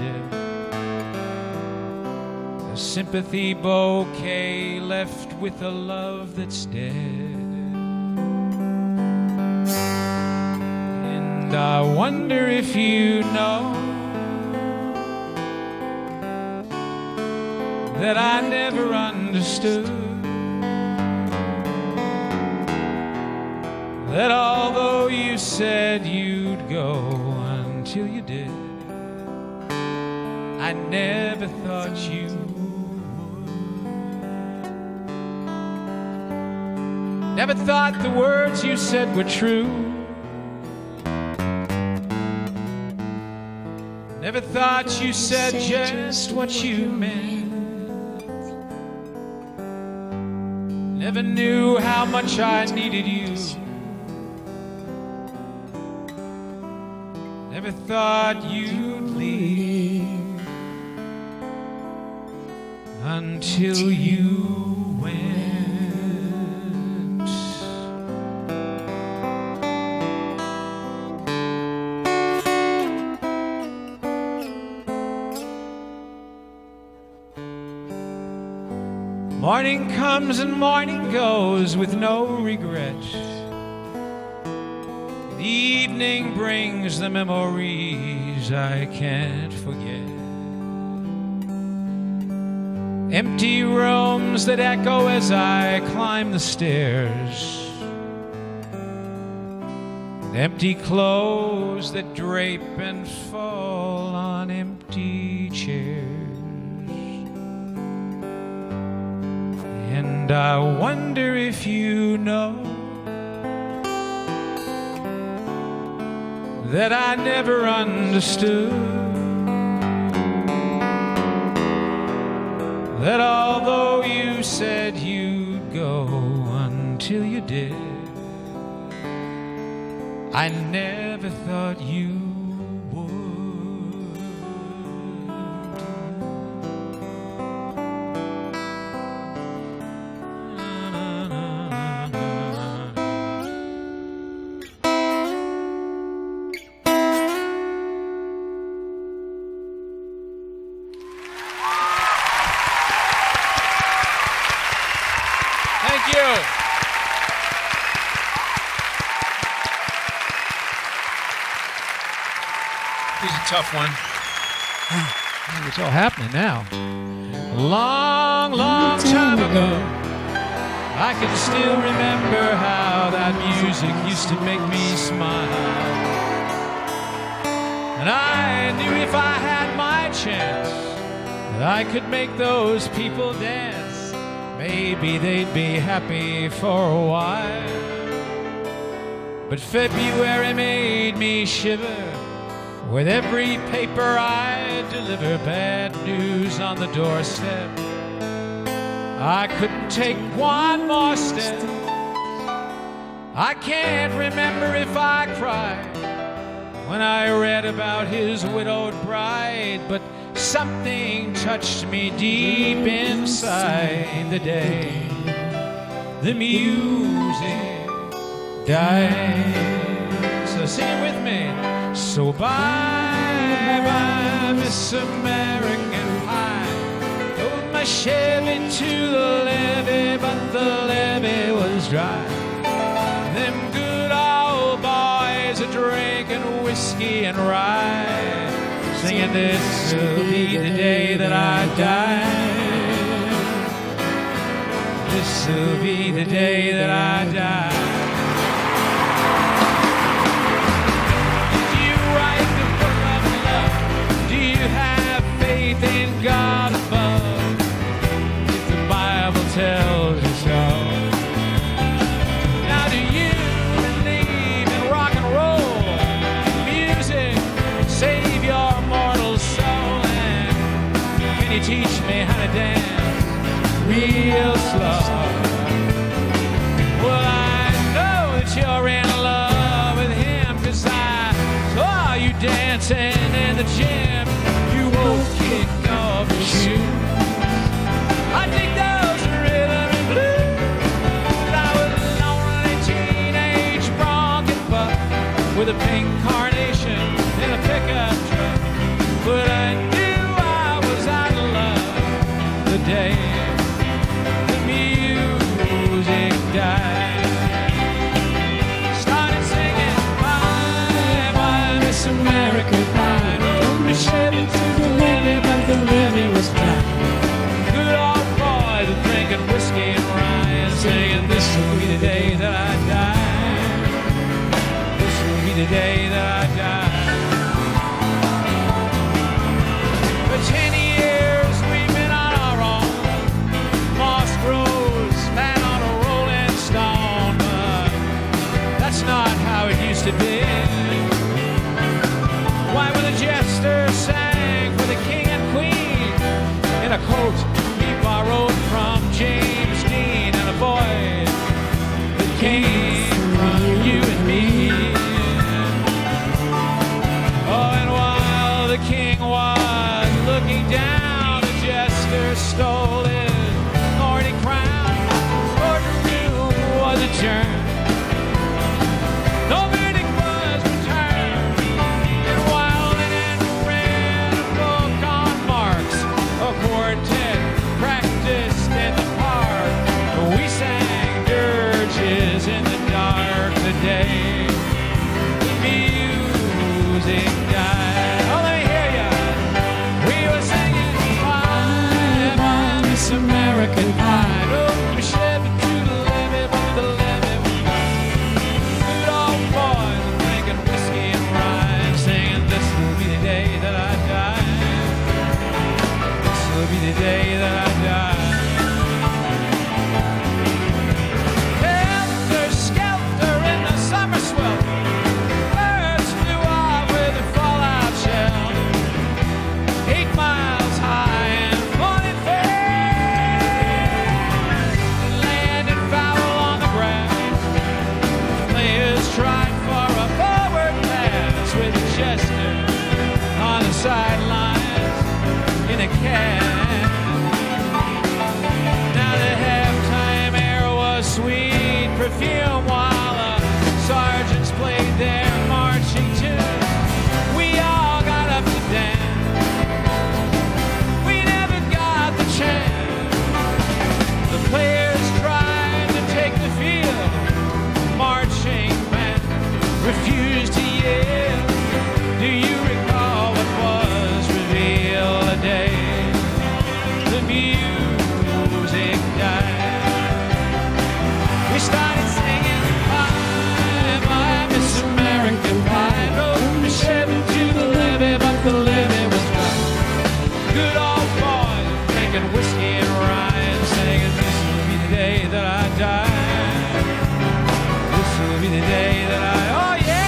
A sympathy bouquet left with a love that's dead. And I wonder if you know that I never understood that although you said you'd go until you did, I never thought you would. Never thought the words you said were true. Never thought you said just what you meant. Never knew how much I needed you. Never thought you'd leave until you went. Morning comes and morning goes with no regret. The evening brings the memories I can't forget. Empty rooms that echo as I climb the stairs, and empty clothes that drape and fall on empty chairs. And I wonder if you know that I never understood that although you said you'd go until you did, I never thought you would. Thank you. Here's a tough one. It's all happening now. A long time ago, I can still remember how that music music used to make me smile. And I knew if I had my chance that I could make those people dance. Maybe they'd be happy for a while. But February made me shiver with every paper I deliver. Bad news on the doorstep. I couldn't take one more step. I can't remember if I cried when I read about his widowed bride, but something touched me deep inside the day the music died. So sing it with me. So bye-bye, Miss American Pie. Drove my Chevy to the levee, but the levee was dry. Them good old boys are drinking whiskey and rye, singing this will be the day that I die. This will be the day that I die. Did you write the book of love? Do you have faith in God above? If the Bible tells you so. Now do you believe in rock and roll? Music save your mortal soul. And can you teach me how to dance real slow? Well, I know that you're in love with him, 'cause I saw you dancing in the gym. You won't kick off your shoes. I think those rhythm and blues. I was a lonely teenage bronco buck with a pink carnation in a pickup truck. But I knew I was out of love the day the music died. Started singing bye bye Miss America Pie. Drove me Chevy to the levee, but the levee was dry. Good old boys are drinking whiskey and rye and saying this will be the day that I die. This will be the day that I die. For 10 years we've been on our own. Moss grows fat on a rolling stone, but that's not how it used to be. Why, when the jester sang for the king and queen in a coat he borrowed from James Dean, and a voice that came from you and me. Oh, and while the king was looking down, the jester stole his thorny crown. Courtroom was adjourned. No verdict was returned. And while the net ran a book on Marx, a quartet practiced in the park. We sang dirges in the dark the day the music died. Oh, let me hear ya. We were singing bye bye Miss American Pie. Drove my Chevy to the levee, but the levee was gone. Good old boys are drinking whiskey and rye, singing this will be the day that I die. This will be the day that I die. Helter skelter in the summer swelter, birds flew off with a fallout shell. 8 miles high and 40 feet. and Ryan singing, this will be the day that I die. This will be the day that I, oh yeah!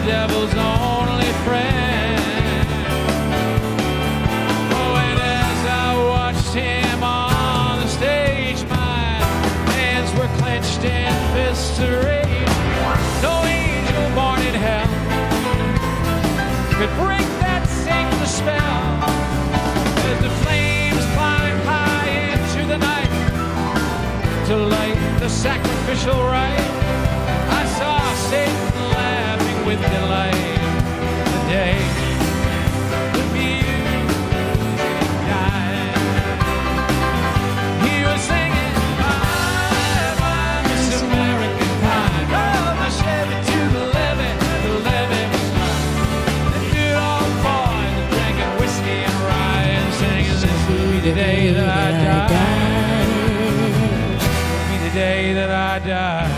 Devil's only friend. Oh, and as I watched him on the stage, my hands were clenched in fists to rage. No angel born in hell could break that sacred spell. As the flames climbed high into the night to light the sacrificial rite, I saw Satan laughing with delight the day the music died. He was singing, bye, Miss American Pie. Drove my Chevy to the levee was mine. The good old boys drinking whiskey and rye and singing, this will be the day that I die. This will be the day that I die.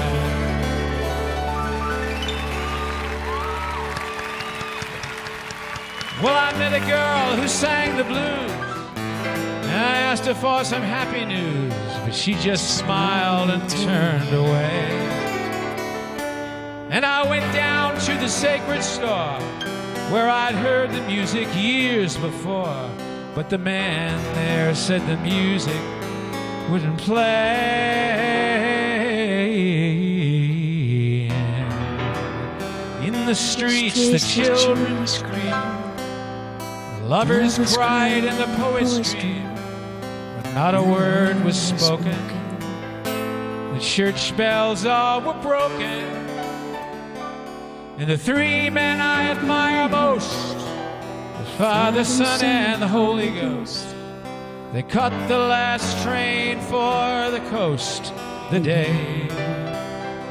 Well, I met a girl who sang the blues, and I asked her for some happy news, but she just smiled and turned away. And I went down to the sacred store, where I'd heard the music years before, but the man there said the music wouldn't play. In the streets, the children screamed, lovers cried and the poets screamed, but not a word was spoken. The church bells all were broken, and the three men I admire most, the Father, Son, and the Holy Ghost, they cut the last train for the coast the day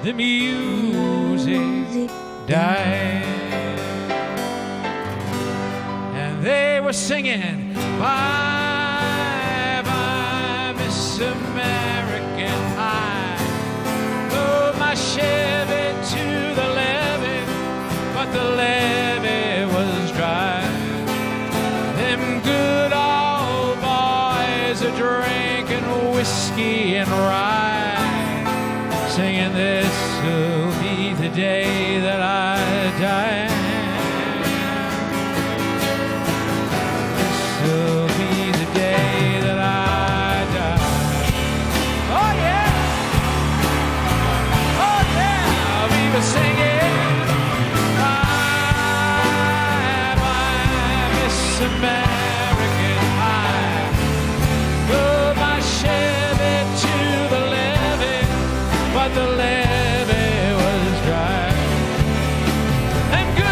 the music died. They were singing, bye, bye, Miss American Pie. Drove my Chevy to the levee, but the levee was dry. Them good old boys are drinking whiskey and rye, singing, this will be the day that I die. Will be the day that I die. Oh yeah, oh yeah, we were singing, bye, bye, Miss American Pie. Drove my Chevy to the levee, but the levee was dry. And good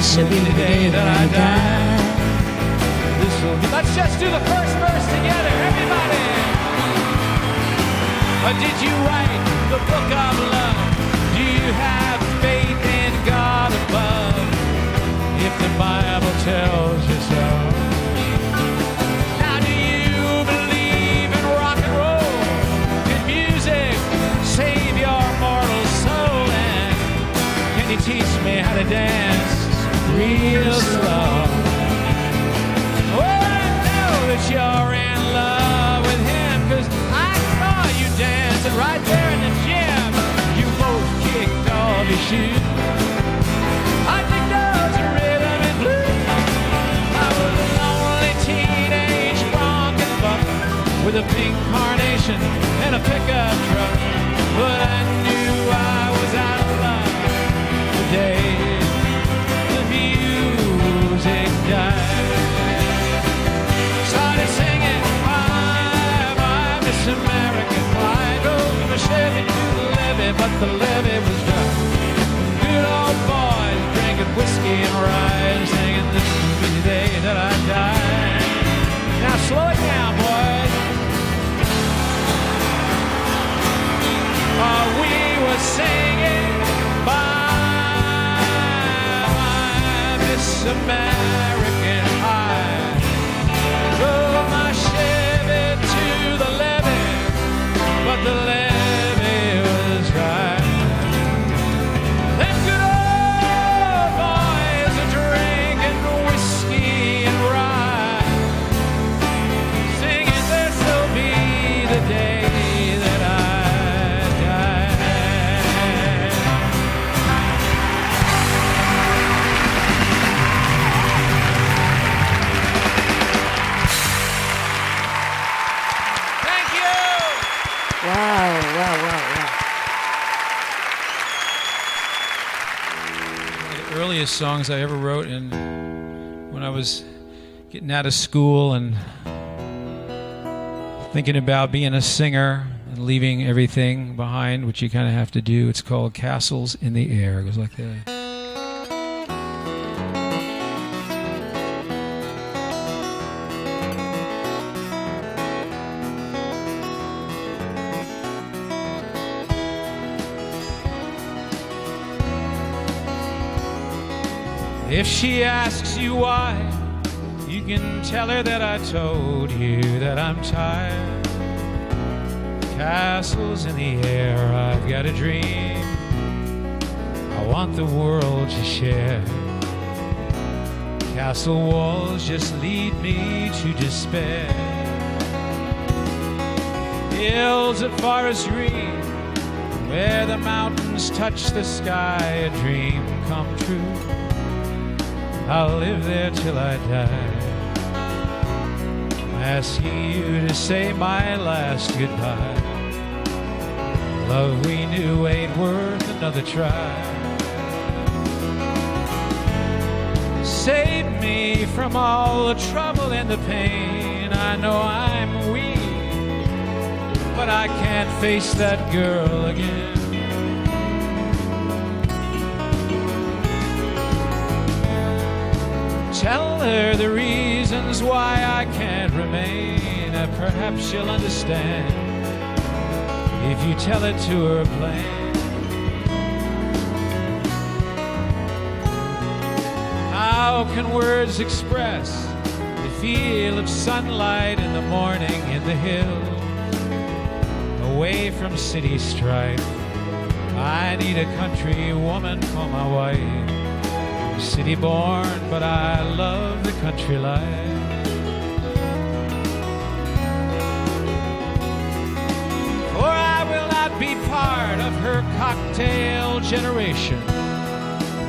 This will be the day that I die. Let's just do the first verse together, everybody. Did you write the book of love? Do you have faith in God above? If the Bible tells you so. Now do you believe in rock and roll? Can music save your mortal soul? And can you teach me how to dance real slow? That you're in love with him, 'cause I saw you dancing right there in the gym. You both kicked off your shoes. I think those are rhythm and blues. I was a lonely teenage bronc and buck with a pink carnation and a pickup truck, but I knew I was out of love the day the music died. Singing, I'm Miss American Pie. Drove from a Chevy to the levee, but the levee was dry. Good old boys drinking whiskey and rye, singing, this will be the day that I die. Now slow it down, boys. We were singing, bye, Miss American Pie. Drove my Chevy to the levee, but the levee was dry. Them good old boys are drinking whiskey and rye, singing this'll be the day that I die. Wow. One of the earliest songs I ever wrote, and when I was getting out of school and thinking about being a singer and leaving everything behind, which you kind of have to do. It's called Castles in the Air. It goes like that. If she asks you why, you can tell her that I told you that I'm tired. Castles in the air, I've got a dream I want the world to share. Castle walls just lead me to despair. Hills at Forest Green, where the mountains touch the sky, a dream come true. I'll live there till I die, asking you to say my last goodbye. Love we knew ain't worth another try. Save me from all the trouble and the pain. I know I'm weak, but I can't face that girl again. Tell her the reasons why I can't remain, and perhaps she'll understand if you tell it to her plain. How can words express the feel of sunlight in the morning in the hills, away from city strife? I need a country woman for my wife. City born, but I love the country life. For I will not be part of her cocktail generation.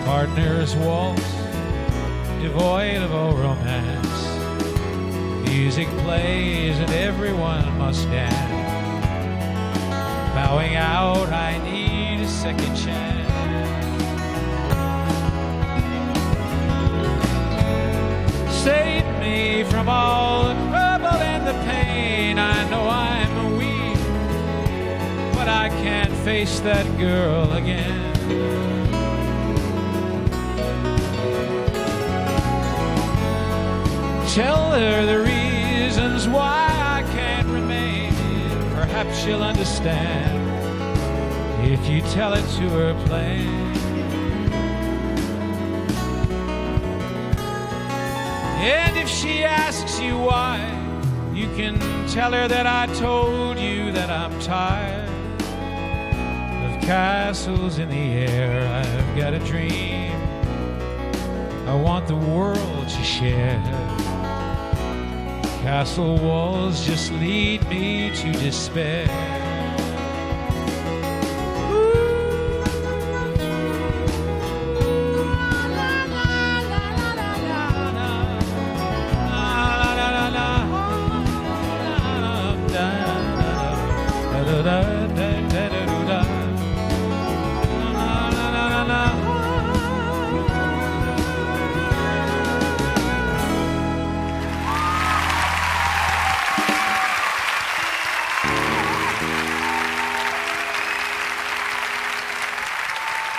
Partners waltz, devoid of all romance. Music plays and everyone must dance. Bowing out, I need a second chance. Save me from all the trouble and the pain. I know I'm weak, but I can't face that girl again. tell her the reasons why I can't remain. Perhaps she'll understand if you tell it to her plain. And if she asks you why, you can tell her that I told you that I'm tired of castles in the air. I've got a dream I want the world to share. Castle walls just lead me to despair.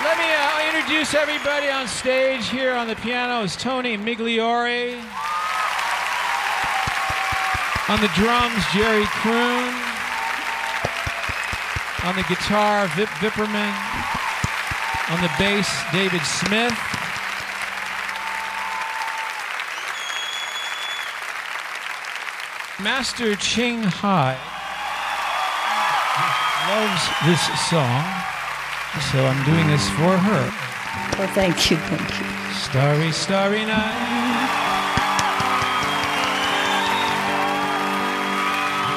Let me introduce everybody on stage. Here on the piano is Tony Migliore. On the drums, Jerry Kroon. On the guitar, Vip Vipperman. On the bass, David Smith. Master Ching Hai loves this song, so I'm doing this for her. Oh, thank you, thank you. Starry, starry night.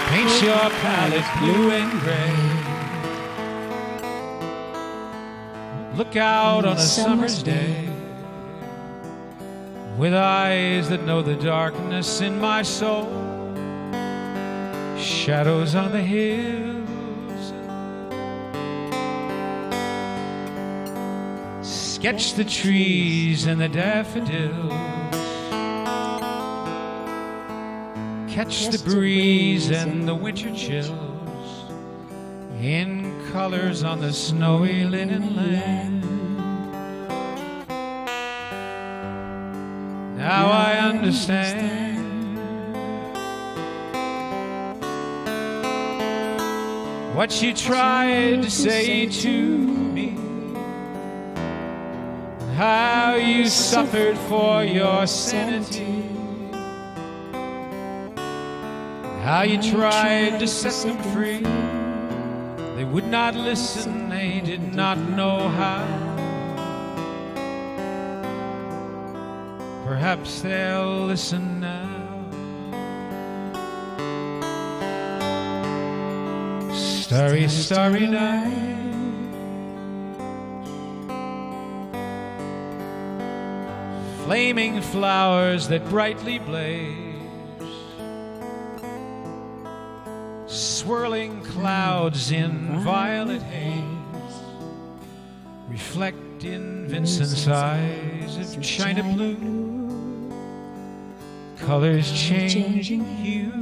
Paint your palette blue and gray. Look out on a summer's day with eyes that know the darkness in my soul. Shadows on the hills. Sketch the trees and the daffodils. Catch the breeze and the winter chills in colors on the snowy linen land. Now I understand what you tried to say to me, how you suffered for your sanity, how you tried to set them free. They would not listen, they did not know how. Perhaps they'll listen now. Starry, starry night. Flaming flowers that brightly blaze. Swirling clouds in violet haze. Reflect in Vincent's eyes of china blue. Colors changing hue.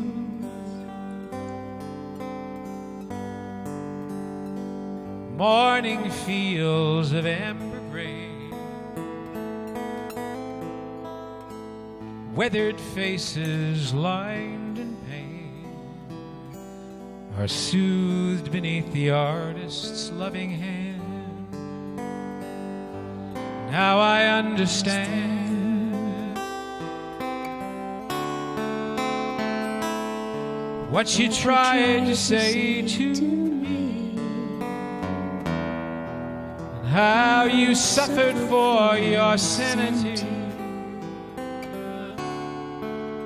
Morning fields of amber gray. Weathered faces lined in pain are soothed beneath the artist's loving hand. Now I understand what you tried to say to me, and how you suffered for your sanity,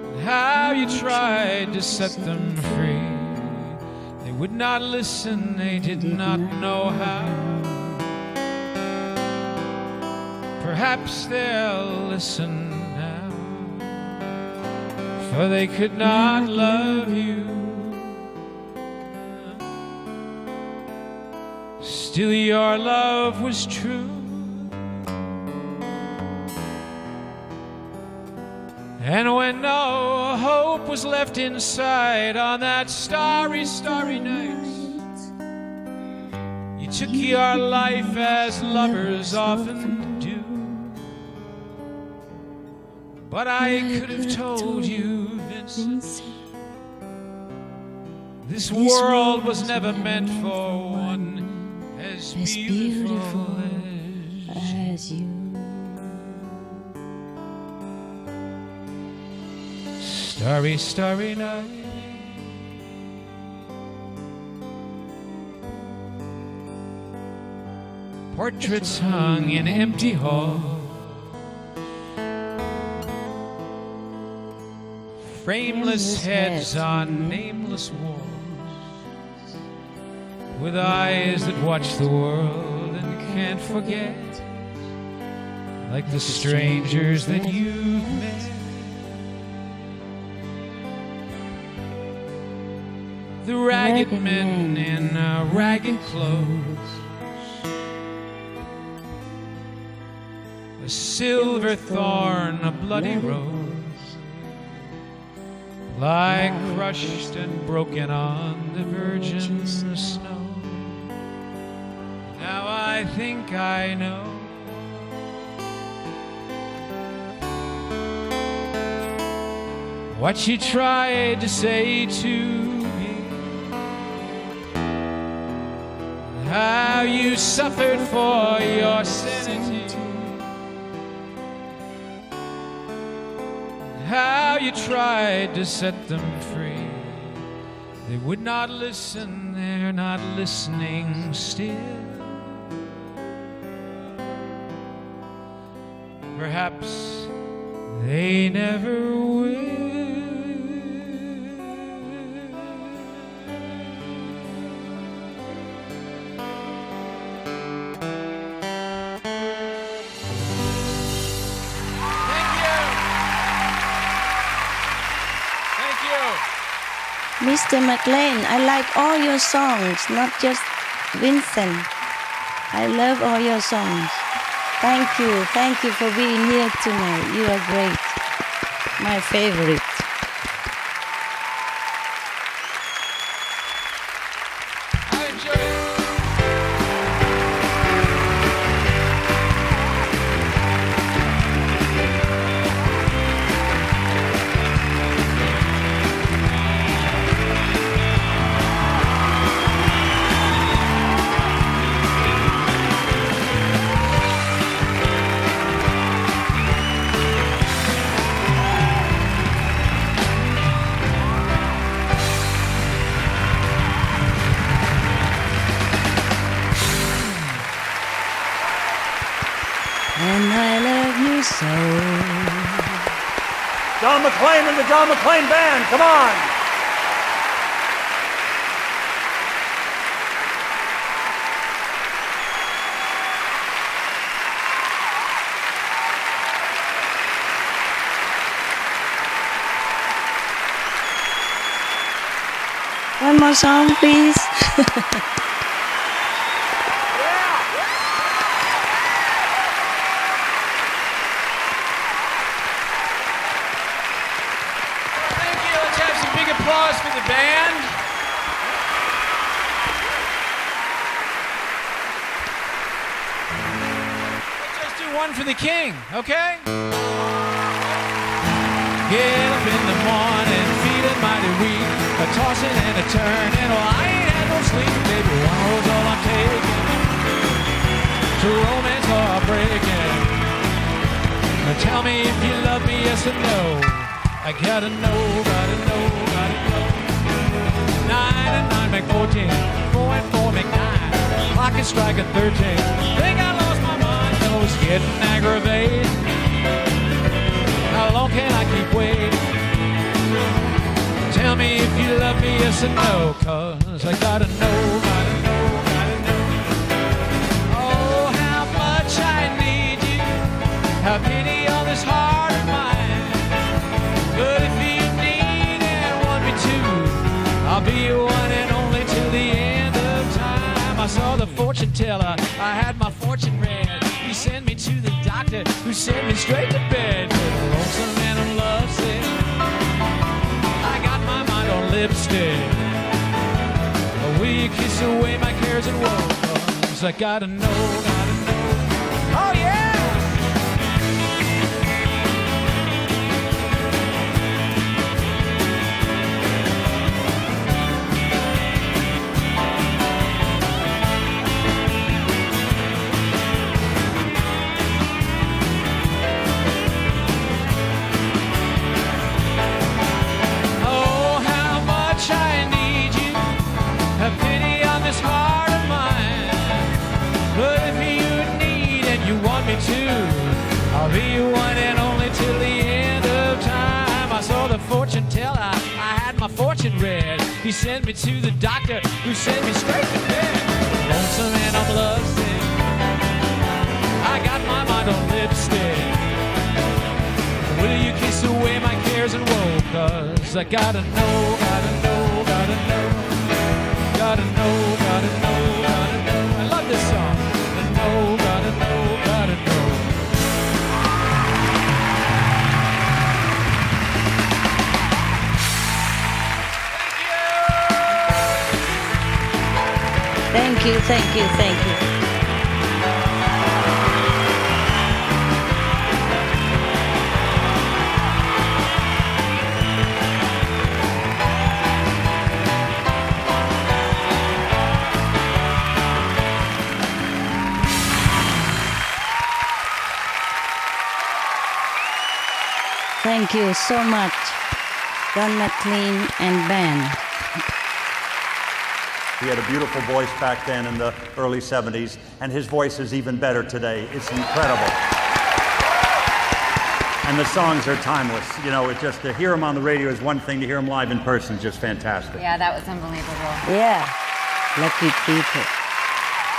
and how you tried to set them free. They would not listen, they did not know how. Perhaps they'll listen now, for they could not love you. Still your love was true, and when no hope was left inside on that starry, starry night, you took your life as lovers often do. But I could have told you, Vincent, this world was never meant for one as beautiful as you. Starry, starry night. Portraits hung in empty halls. Frameless heads on nameless walls, with eyes that watch the world and can't forget, like the strangers that you've met. The ragged men in ragged clothes, a silver thorn, a bloody rose, lie crushed and broken on the virgin snow. Now I think I know what you tried to say to me, how you suffered for your sanity, how you tried to set them free. They would not listen, they're not listening still. Perhaps they never will. Mr. McLean, I like all your songs, not just Vincent. I love all your songs. Thank you for being here tonight. You are great. My favorite. And I love you so. John McLean and the John McLean Band, come on! One more song, please. Big applause for the band. Let's just do one for the king, okay? Get up in the morning, feeling mighty weak, a tossing and a turning. Oh, I ain't had no sleep, baby. One road's all I'm taking. To romance or breaking. Now tell me if you love me, yes or no. I gotta know, gotta know, gotta know. 9 and 9 make 14, 4 and 4 make 9. Clock is striking 13. Think I lost my mind, I was getting aggravated. How long can I keep waiting? Tell me if you love me, yes or no. 'Cause I gotta know, gotta know, gotta know. Oh, how much I need you. Have pity on this heart of mine. But if you need and want me to, I'll be your one and only till the end of time. I saw the fortune teller, I had my fortune read. He sent me to the doctor, who sent me straight to bed. I'm lonesome and I'm lovesick. I got my mind on lipstick. Will you kiss away my cares and woes? 'Cause I gotta know, gotta know. Oh yeah! turning red. He sent me to the doctor, who sent me straight to bed. Lonesome and I'm lovesick. I got my mind on lipstick. Will you kiss away my cares and woe? 'Cause I gotta know, gotta know, gotta know. Gotta know, gotta know, gotta know. I love this song. Gotta know, gotta know, gotta know. Thank you, thank you, thank you. Thank you so much, Don McLean and band. He had a beautiful voice back then in the early 70s, and his voice is even better today. It's incredible. And the songs are timeless. You know, it just, to hear him on the radio is one thing, to hear him live in person is just fantastic. Yeah, that was unbelievable. Yeah, lucky people.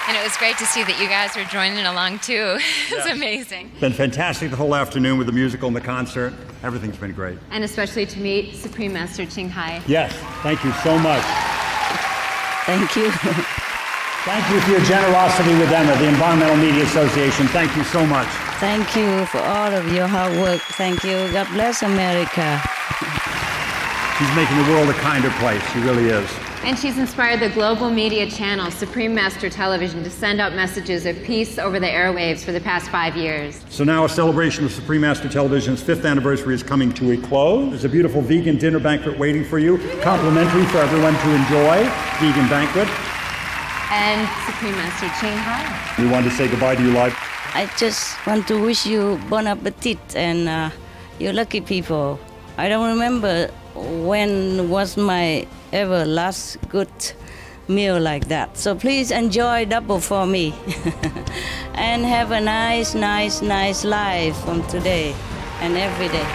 And it was great to see that you guys were joining along too. It's amazing. It's been fantastic the whole afternoon with the musical and the concert. Everything's been great. And especially to meet Supreme Master Ching Hai. Yes, thank you so much. Thank you. Thank you for your generosity with Emma, the Environmental Media Association. Thank you so much. Thank you for all of your hard work. Thank you. God bless America. She's making the world a kinder place. She really is. And she's inspired the global media channel, Supreme Master Television, to send out messages of peace over the airwaves for the past 5 years. So now a celebration of Supreme Master Television's 5th anniversary is coming to a close. There's a beautiful vegan dinner banquet waiting for you, complimentary for everyone to enjoy. Vegan banquet. And Supreme Master Ching Hai. We wanted to say goodbye to you live. I just want to wish you bon appetit and you lucky people. I don't remember when was my ever last good meal like that. So please enjoy double for me. And have a nice life from today and every day.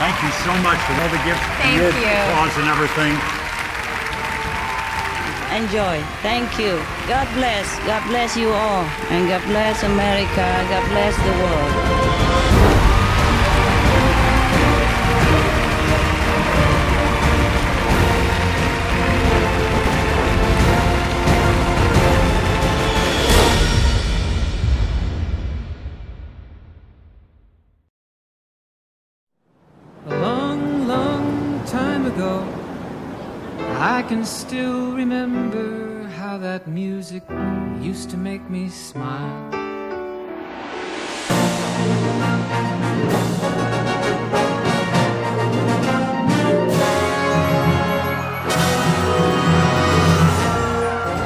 Thank you so much for all the gifts Thank and you. applause and everything. Enjoy. Thank you. God bless. God bless you all. And God bless America. God bless the world. A long, long time ago, I can still remember how that music used to make me smile.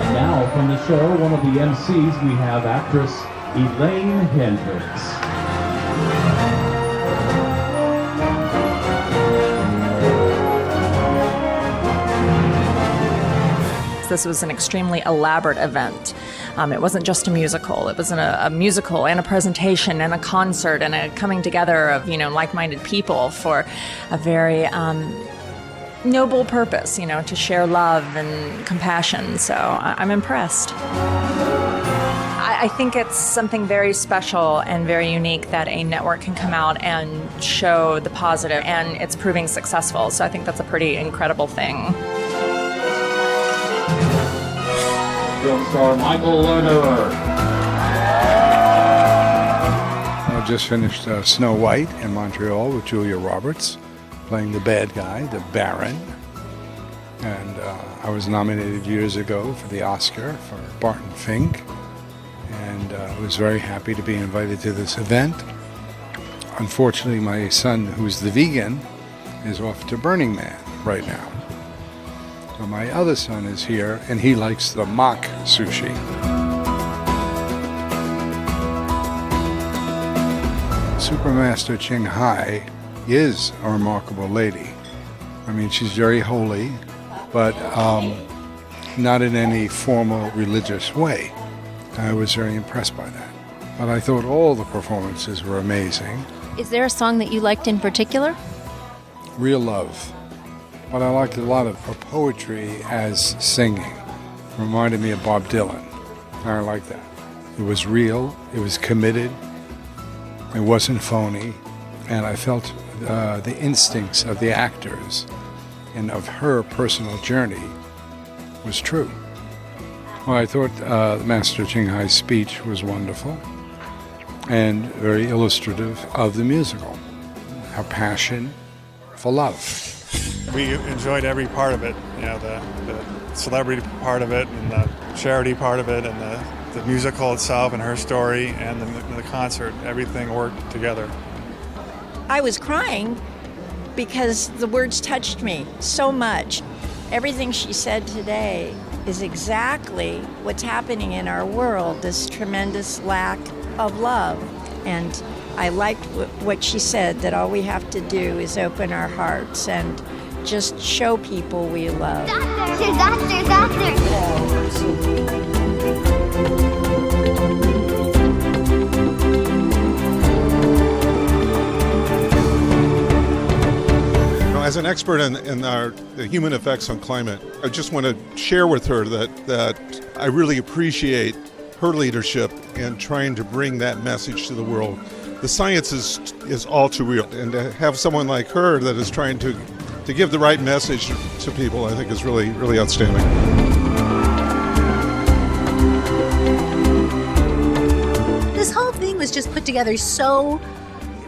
And now from the show, one of the MCs, we have actress Elaine Hendricks. This was an extremely elaborate event. It wasn't just a musical. It was a musical and a presentation and a concert and a coming together of, like-minded people for a very noble purpose, to share love and compassion. So I'm impressed. I think it's something very special and very unique that a network can come out and show the positive, and it's proving successful. So I think that's a pretty incredible thing. Film star Michael Lerner. I just finished Snow White in Montreal with Julia Roberts, playing the bad guy, the Baron. And I was nominated years ago for the Oscar for Barton Fink. And I was very happy to be invited to this event. Unfortunately, my son, who's the vegan, is off to Burning Man right now. So my other son is here, and he likes the mock sushi. Supermaster Ching Hai is a remarkable lady. I mean, she's very holy, but not in any formal religious way. I was very impressed by that. But I thought all the performances were amazing. Is there a song that you liked in particular? Real Love but I liked a lot of her poetry as singing. Reminded me of Bob Dylan. I like that. It was real, it was committed, it wasn't phony, and I felt the instincts of the actors and of her personal journey was true. Well, I thought Master Ching Hai's speech was wonderful and very illustrative of the musical. Her passion for love. We enjoyed every part of it, you know, the celebrity part of it and the charity part of it and the musical itself and her story and the concert. Everything worked together. I was crying because the words touched me so much. Everything she said today is exactly what's happening in our world, this tremendous lack of love. And I liked what she said, that all we have to do is open our hearts and just show people we love. As an expert in the human effects on climate, I just want to share with her that I really appreciate her leadership in trying to bring that message to the world. The science is all too real, and to have someone like her that is trying to give the right message to people, I think is really, really outstanding. This whole thing was just put together so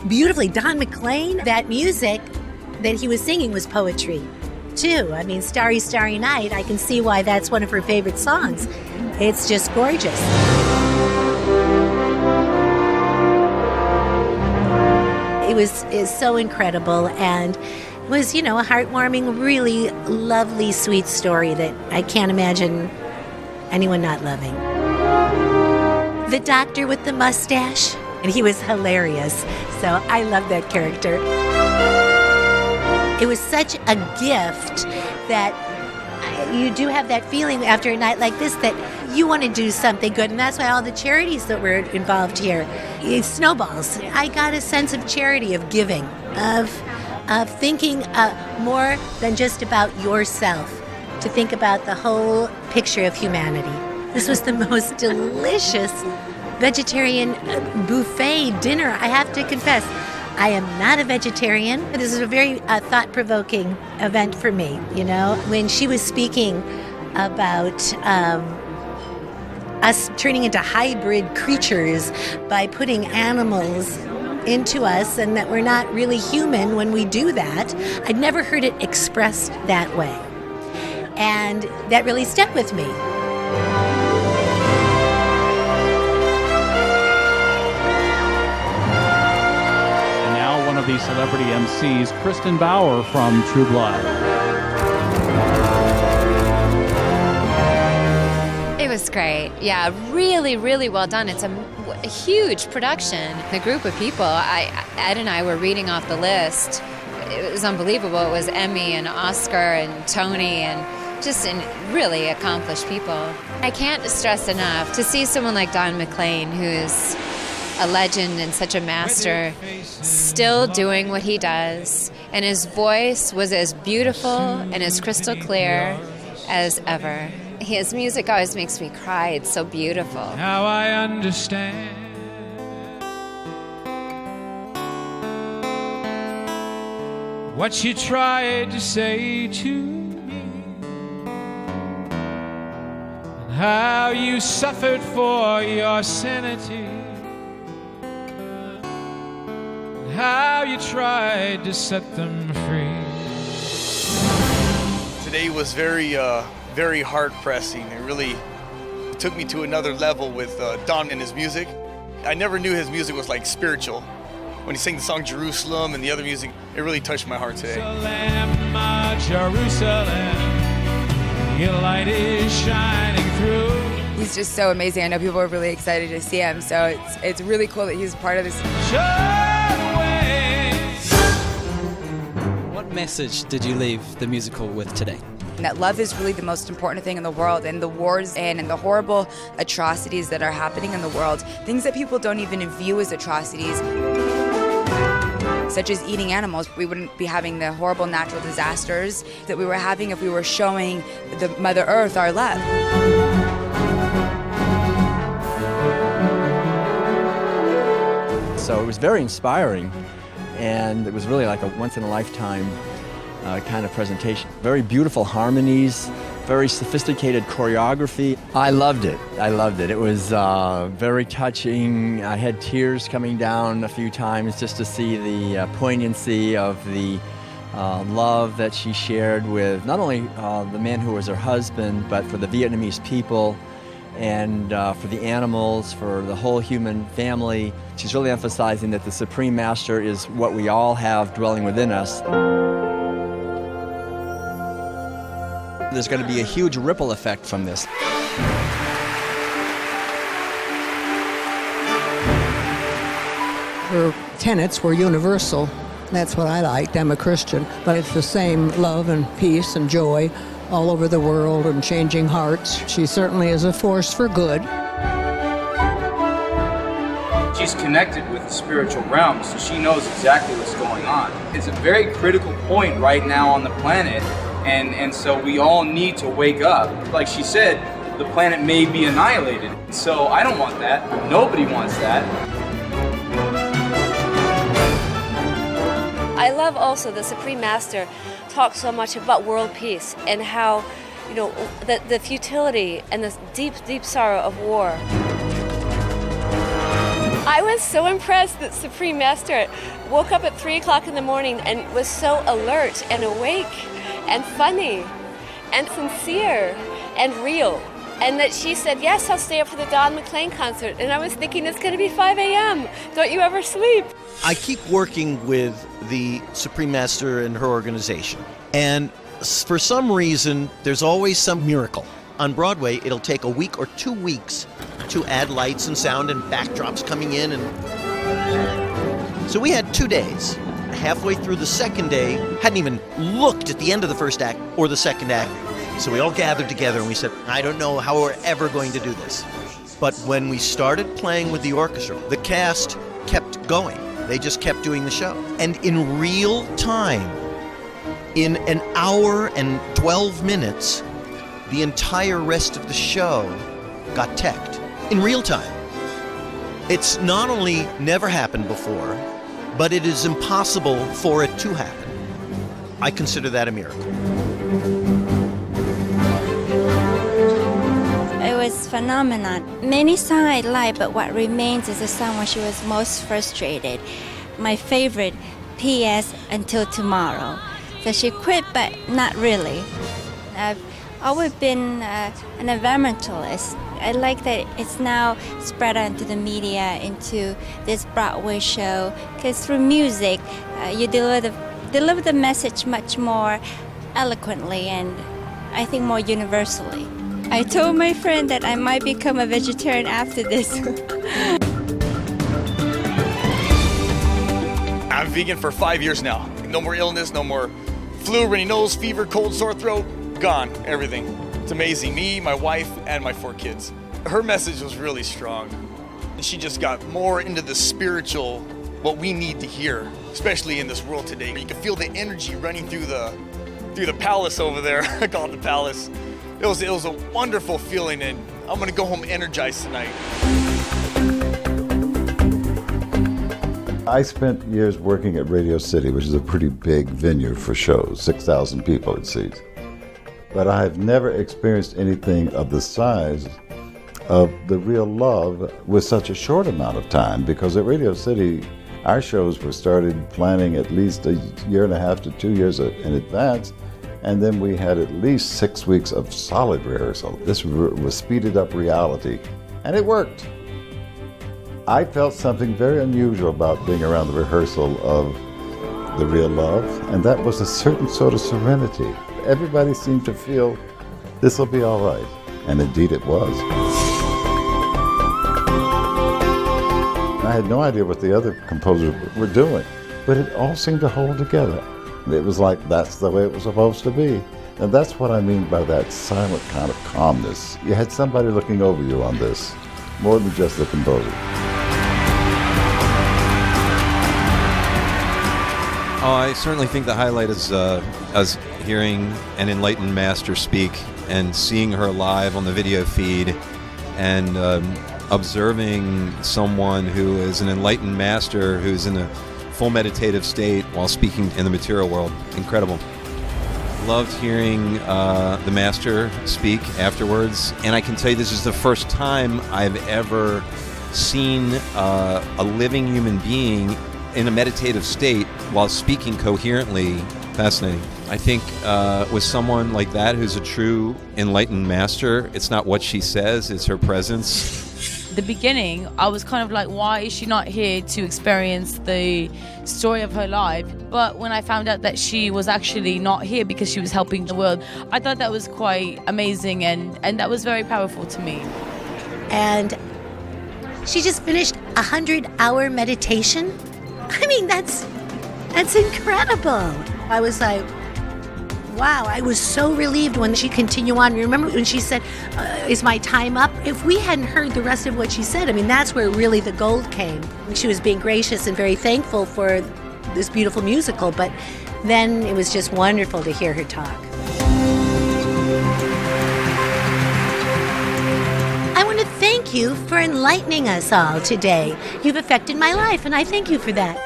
beautifully. Don McLean, that music that he was singing was poetry, too. I mean, Starry, Starry Night, I can see why that's one of her favorite songs. It's just gorgeous. It's so incredible and was, you know, a heartwarming, really lovely, sweet story that I can't imagine anyone not loving. The doctor with the mustache, and he was hilarious, so I love that character. It was such a gift that you do have that feeling after a night like this that you want to do something good, and that's why all the charities that were involved here, it snowballs. I got a sense of charity, of giving, of thinking more than just about yourself, to think about the whole picture of humanity. This was the most delicious vegetarian buffet dinner, I have to confess. I am not a vegetarian. This is a very thought-provoking event for me, you know. When she was speaking about us turning into hybrid creatures by putting animals into us and that we're not really human when we do that, I'd never heard it expressed that way. And that really stuck with me. Of the celebrity MCs, Kristen Bauer from True Blood. It was great. Yeah, really, really well done. It's a huge production. The group of people, Ed and I were reading off the list. It was unbelievable. It was Emmy and Oscar and Tony and just really accomplished people. I can't stress enough to see someone like Don McLean, who is a legend and such a master, still doing what he does. And his voice was as beautiful and as crystal clear as ever. His music always makes me cry. It's so beautiful. Now I understand what you tried to say to me, and how you suffered for your sanity, how you tried to set them free. Today was very heart-pressing. It really took me to another level with Don and his music. I never knew his music was like spiritual. When he sang the song Jerusalem and the other music, it really touched my heart today. Jerusalem, your light is shining through. He's just so amazing. I know people are really excited to see him, so it's really cool that he's part of this. What message did you leave the musical with today? And that love is really the most important thing in the world, and the wars and the horrible atrocities that are happening in the world, things that people don't even view as atrocities. such as eating animals. We wouldn't be having the horrible natural disasters that we were having if we were showing the Mother Earth our love. So it was very inspiring, and it was really like a once-in-a-lifetime kind of presentation. Very beautiful harmonies, very sophisticated choreography. I loved it. I loved it. It was very touching. I had tears coming down a few times just to see the poignancy of the love that she shared with not only the man who was her husband, but for the Vietnamese people and for the animals, for the whole human family. She's really emphasizing that the Supreme Master is what we all have dwelling within us. There's going to be a huge ripple effect from this. Her tenets were universal. That's what I liked. I'm a Christian, but it's the same love and peace and joy all over the world and changing hearts. She certainly is a force for good. She's connected with the spiritual realm, so she knows exactly what's going on. It's a very critical point right now on the planet, and so we all need to wake up. Like she said, the planet may be annihilated. So I don't want that. Nobody wants that. I love also the Supreme Master talks so much about world peace and how, you know, the futility and the deep, deep sorrow of war. I was so impressed that Supreme Master woke up at 3 o'clock in the morning and was so alert and awake and funny and sincere and real. And that she said, yes, I'll stay up for the Don McLean concert. And I was thinking, it's going to be 5 a.m. Don't you ever sleep? I keep working with the Supreme Master and her organization. And for some reason, there's always some miracle. On Broadway, it'll take a week or 2 weeks to add lights and sound and backdrops coming in. And so we had 2 days. Halfway through the second day, hadn't even looked at the end of the first act or the second act. So we all gathered together and we said, I don't know how we're ever going to do this. But when we started playing with the orchestra, the cast kept going. They just kept doing the show. And in real time, in an hour and 12 minutes, the entire rest of the show got teched. In real time. It's not only never happened before, but it is impossible for it to happen. I consider that a miracle. It was phenomenal. Many songs I like, but what remains is the song when she was most frustrated. My favorite, P.S. Until Tomorrow. So she quit, but not really. I've always been an environmentalist. I like that it's now spread out into the media, into this Broadway show, because through music, you deliver the message much more eloquently and I think more universally. I told my friend that I might become a vegetarian after this. I'm vegan for 5 years now. No more illness, no more flu, runny nose, fever, cold, sore throat, gone, everything. It's amazing. Me, my wife, and my 4 kids. Her message was really strong. And she just got more into the spiritual, what we need to hear, especially in this world today. You can feel the energy running through the palace over there. I call it the palace. It was a wonderful feeling, and I'm gonna go home energized tonight. I spent years working at Radio City, which is a pretty big venue for shows, 6,000 people it seats. But I have never experienced anything of the size of the real love with such a short amount of time, because at Radio City, our shows were started planning at least a year and a half to 2 years in advance, and then we had at least 6 weeks of solid rehearsal. This was speeded up reality, and it worked. I felt something very unusual about being around the rehearsal of The Real Love, and that was a certain sort of serenity. Everybody seemed to feel this will be all right, and indeed it was. I had no idea what the other composers were doing, but it all seemed to hold together. It was like that's the way it was supposed to be. And that's what I mean by that silent kind of calmness. You had somebody looking over you on this, more than just the composer. Oh, I certainly think the highlight is us hearing an enlightened master speak and seeing her live on the video feed and observing someone who is an enlightened master who's in a full meditative state while speaking in the material world. Incredible. Loved hearing the master speak afterwards, and I can tell you this is the first time I've ever seen a living human being in a meditative state while speaking coherently. Fascinating. I think with someone like that who's a true enlightened master, it's not what she says, it's her presence. The beginning, I was kind of like, why is she not here to experience the story of her life? But when I found out that she was actually not here because she was helping the world, I thought that was quite amazing, and that was very powerful to me. And she just finished a 100-hour meditation. I mean, that's incredible. I was like, wow, I was so relieved when she continued on. Remember when she said, is my time up? If we hadn't heard the rest of what she said, I mean, that's where really the gold came. She was being gracious and very thankful for this beautiful musical, but then it was just wonderful to hear her talk. I want to thank you for enlightening us all today. You've affected my life, and I thank you for that.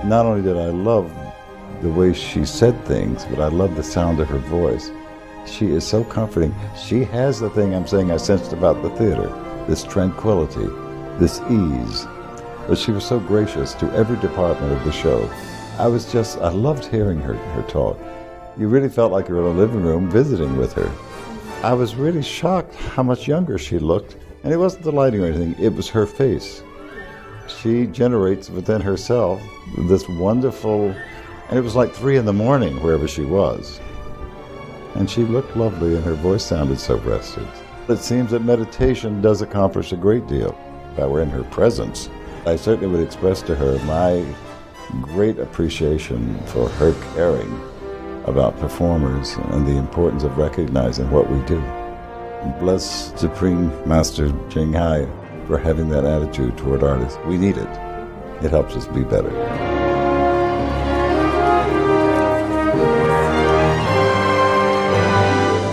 Not only did I love the way she said things, but I love the sound of her voice. She is so comforting. She has the thing I'm saying I sensed about the theater, this tranquility, this ease. But she was so gracious to every department of the show. I loved hearing her talk. You really felt like you were in a living room visiting with her. I was really shocked how much younger she looked. And it wasn't the lighting or anything, it was her face. She generates within herself this wonderful, and it was like 3 a.m, wherever she was. And she looked lovely and her voice sounded so rested. It seems that meditation does accomplish a great deal. If I were in her presence, I certainly would express to her my great appreciation for her caring about performers and the importance of recognizing what we do. Bless Supreme Master Ching Hai for having that attitude toward artists. We need it. It helps us be better.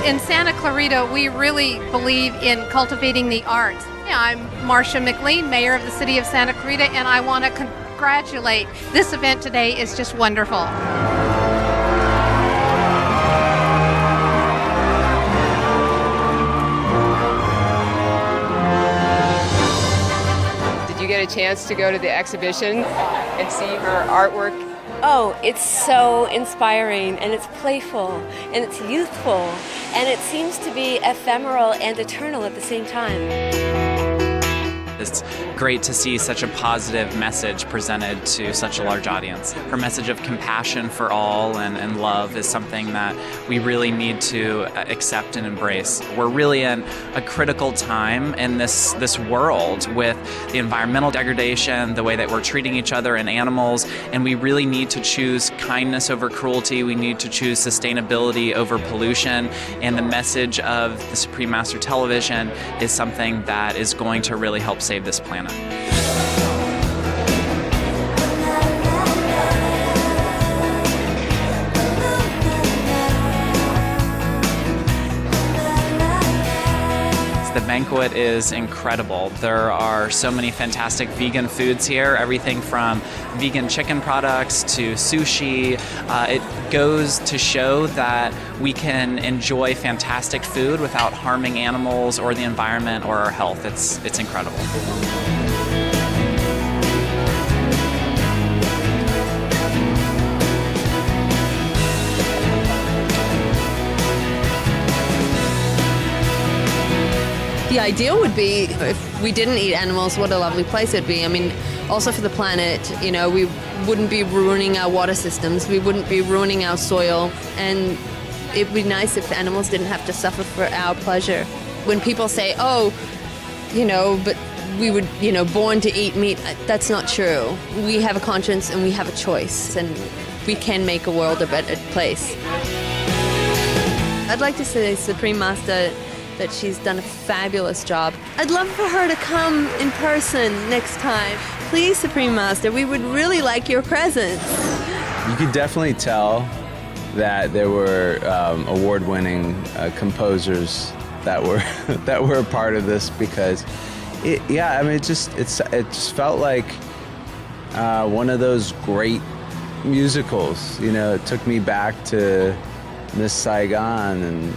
In Santa Clarita, we really believe in cultivating the arts. I'm Marcia McLean, Mayor of the City of Santa Clarita, and I want to congratulate. This event today is just wonderful. Did you get a chance to go to the exhibition and see her artwork? Oh, it's so inspiring, and it's playful, and it's youthful, and it seems to be ephemeral and eternal at the same time. It's great to see such a positive message presented to such a large audience. Her message of compassion for all and love is something that we really need to accept and embrace. We're really in a critical time in this world with the environmental degradation, the way that we're treating each other and animals, and we really need to choose kindness over cruelty. We need to choose sustainability over pollution, and the message of the Supreme Master Television is something that is going to really help save this planet. The banquet is incredible. There are so many fantastic vegan foods here, everything from vegan chicken products to sushi. It goes to show that we can enjoy fantastic food without harming animals or the environment or our health. It's incredible. The ideal would be if we didn't eat animals, what a lovely place it'd be. I mean, also for the planet, you know, we wouldn't be ruining our water systems, we wouldn't be ruining our soil, and it'd be nice if animals didn't have to suffer for our pleasure. When people say, oh, you know, but we were, you know, born to eat meat, that's not true. We have a conscience and we have a choice, and we can make a world a better place. I'd like to say Supreme Master that she's done a fabulous job. I'd love for her to come in person next time. Please, Supreme Master, we would really like your presence. You could definitely tell that there were award-winning composers that were that were a part of this, because it just felt like one of those great musicals. You know, it took me back to Miss Saigon, and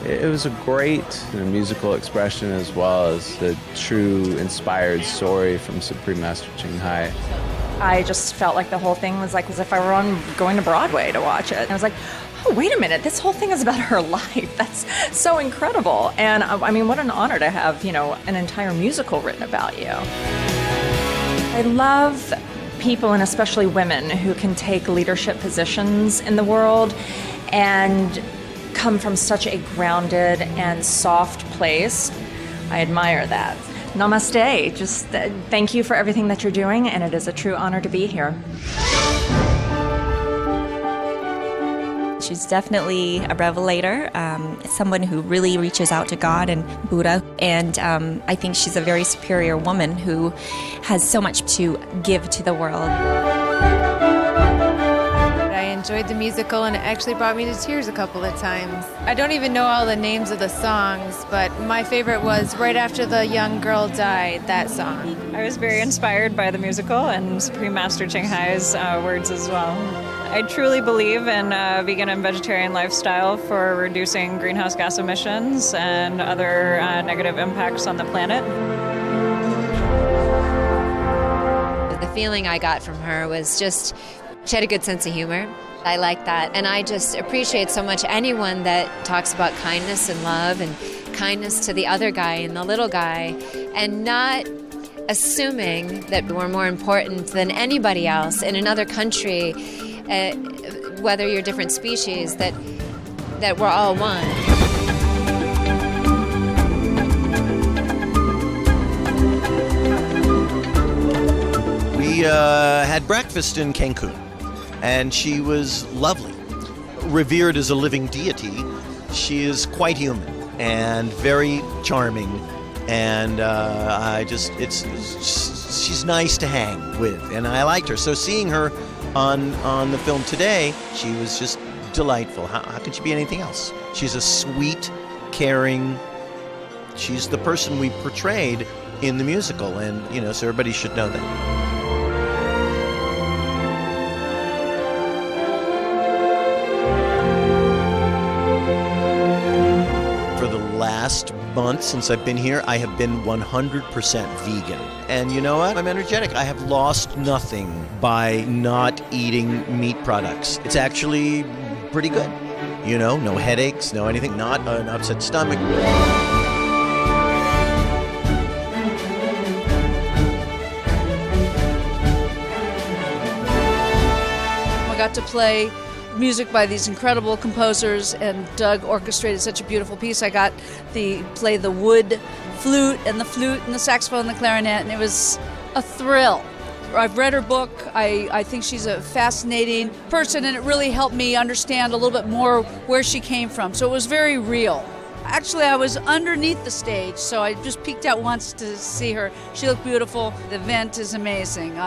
it was a great musical expression, as well as the true inspired story from Supreme Master Ching Hai. I just felt like the whole thing was like as if I were going to Broadway to watch it. And I was like, oh, wait a minute, this whole thing is about her life. That's so incredible. And I mean, what an honor to have, an entire musical written about you. I love people, and especially women, who can take leadership positions in the world and come from such a grounded and soft place. I admire that. Namaste. Just thank you for everything that you're doing, and it is a true honor to be here. She's definitely a revelator, someone who really reaches out to God and Buddha, and I think she's a very superior woman who has so much to give to the world. I enjoyed the musical, and it actually brought me to tears a couple of times. I don't even know all the names of the songs, but my favorite was Right After the Young Girl Died, that song. I was very inspired by the musical and Supreme Master Ching Hai's words as well. I truly believe in a vegan and vegetarian lifestyle for reducing greenhouse gas emissions and other negative impacts on the planet. The feeling I got from her was just, she had a good sense of humor. I like that. And I just appreciate so much anyone that talks about kindness and love and kindness to the other guy and the little guy, and not assuming that we're more important than anybody else in another country, whether you're different species, that we're all one. We had breakfast in Cancun, and she was lovely. Revered as a living deity, she is quite human and very charming, and she's nice to hang with, and I liked her. So seeing her on the film today, she was just delightful. How could she be anything else? She's a sweet, caring, she's the person we portrayed in the musical, and so everybody should know that. Last month since I've been here, I have been 100% vegan. And you know what? I'm energetic. I have lost nothing by not eating meat products. It's actually pretty good. No headaches, no anything, not an upset stomach. I got to play music by these incredible composers, and Doug orchestrated such a beautiful piece. I got to play the wood flute and the saxophone and the clarinet, and it was a thrill. I've read her book. I think she's a fascinating person, and it really helped me understand a little bit more where she came from. So it was very real. Actually, I was underneath the stage, so I just peeked out once to see her. She looked beautiful. The event is amazing.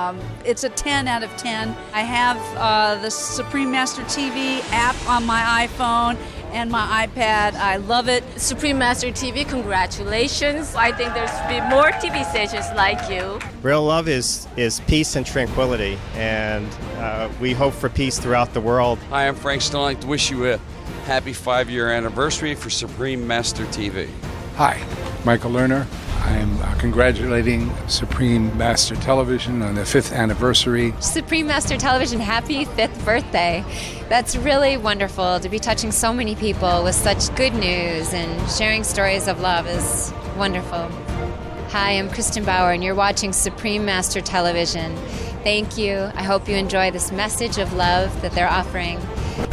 It's a 10 out of 10. I have the Supreme Master TV app on my iPhone and my iPad. I love it. Supreme Master TV, congratulations. I think there should be more TV stations like you. Real love is peace and tranquility, and we hope for peace throughout the world. Hi, I'm Frank Stone. I'd like to wish you a happy 5-year anniversary for Supreme Master TV. Hi, Michael Lerner. I'm congratulating Supreme Master Television on the 5th anniversary. Supreme Master Television, happy 5th birthday. That's really wonderful to be touching so many people with such good news, and sharing stories of love is wonderful. Hi, I'm Kristen Bauer, and you're watching Supreme Master Television. Thank you. I hope you enjoy this message of love that they're offering.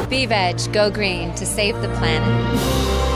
Be veg, go green to save the planet.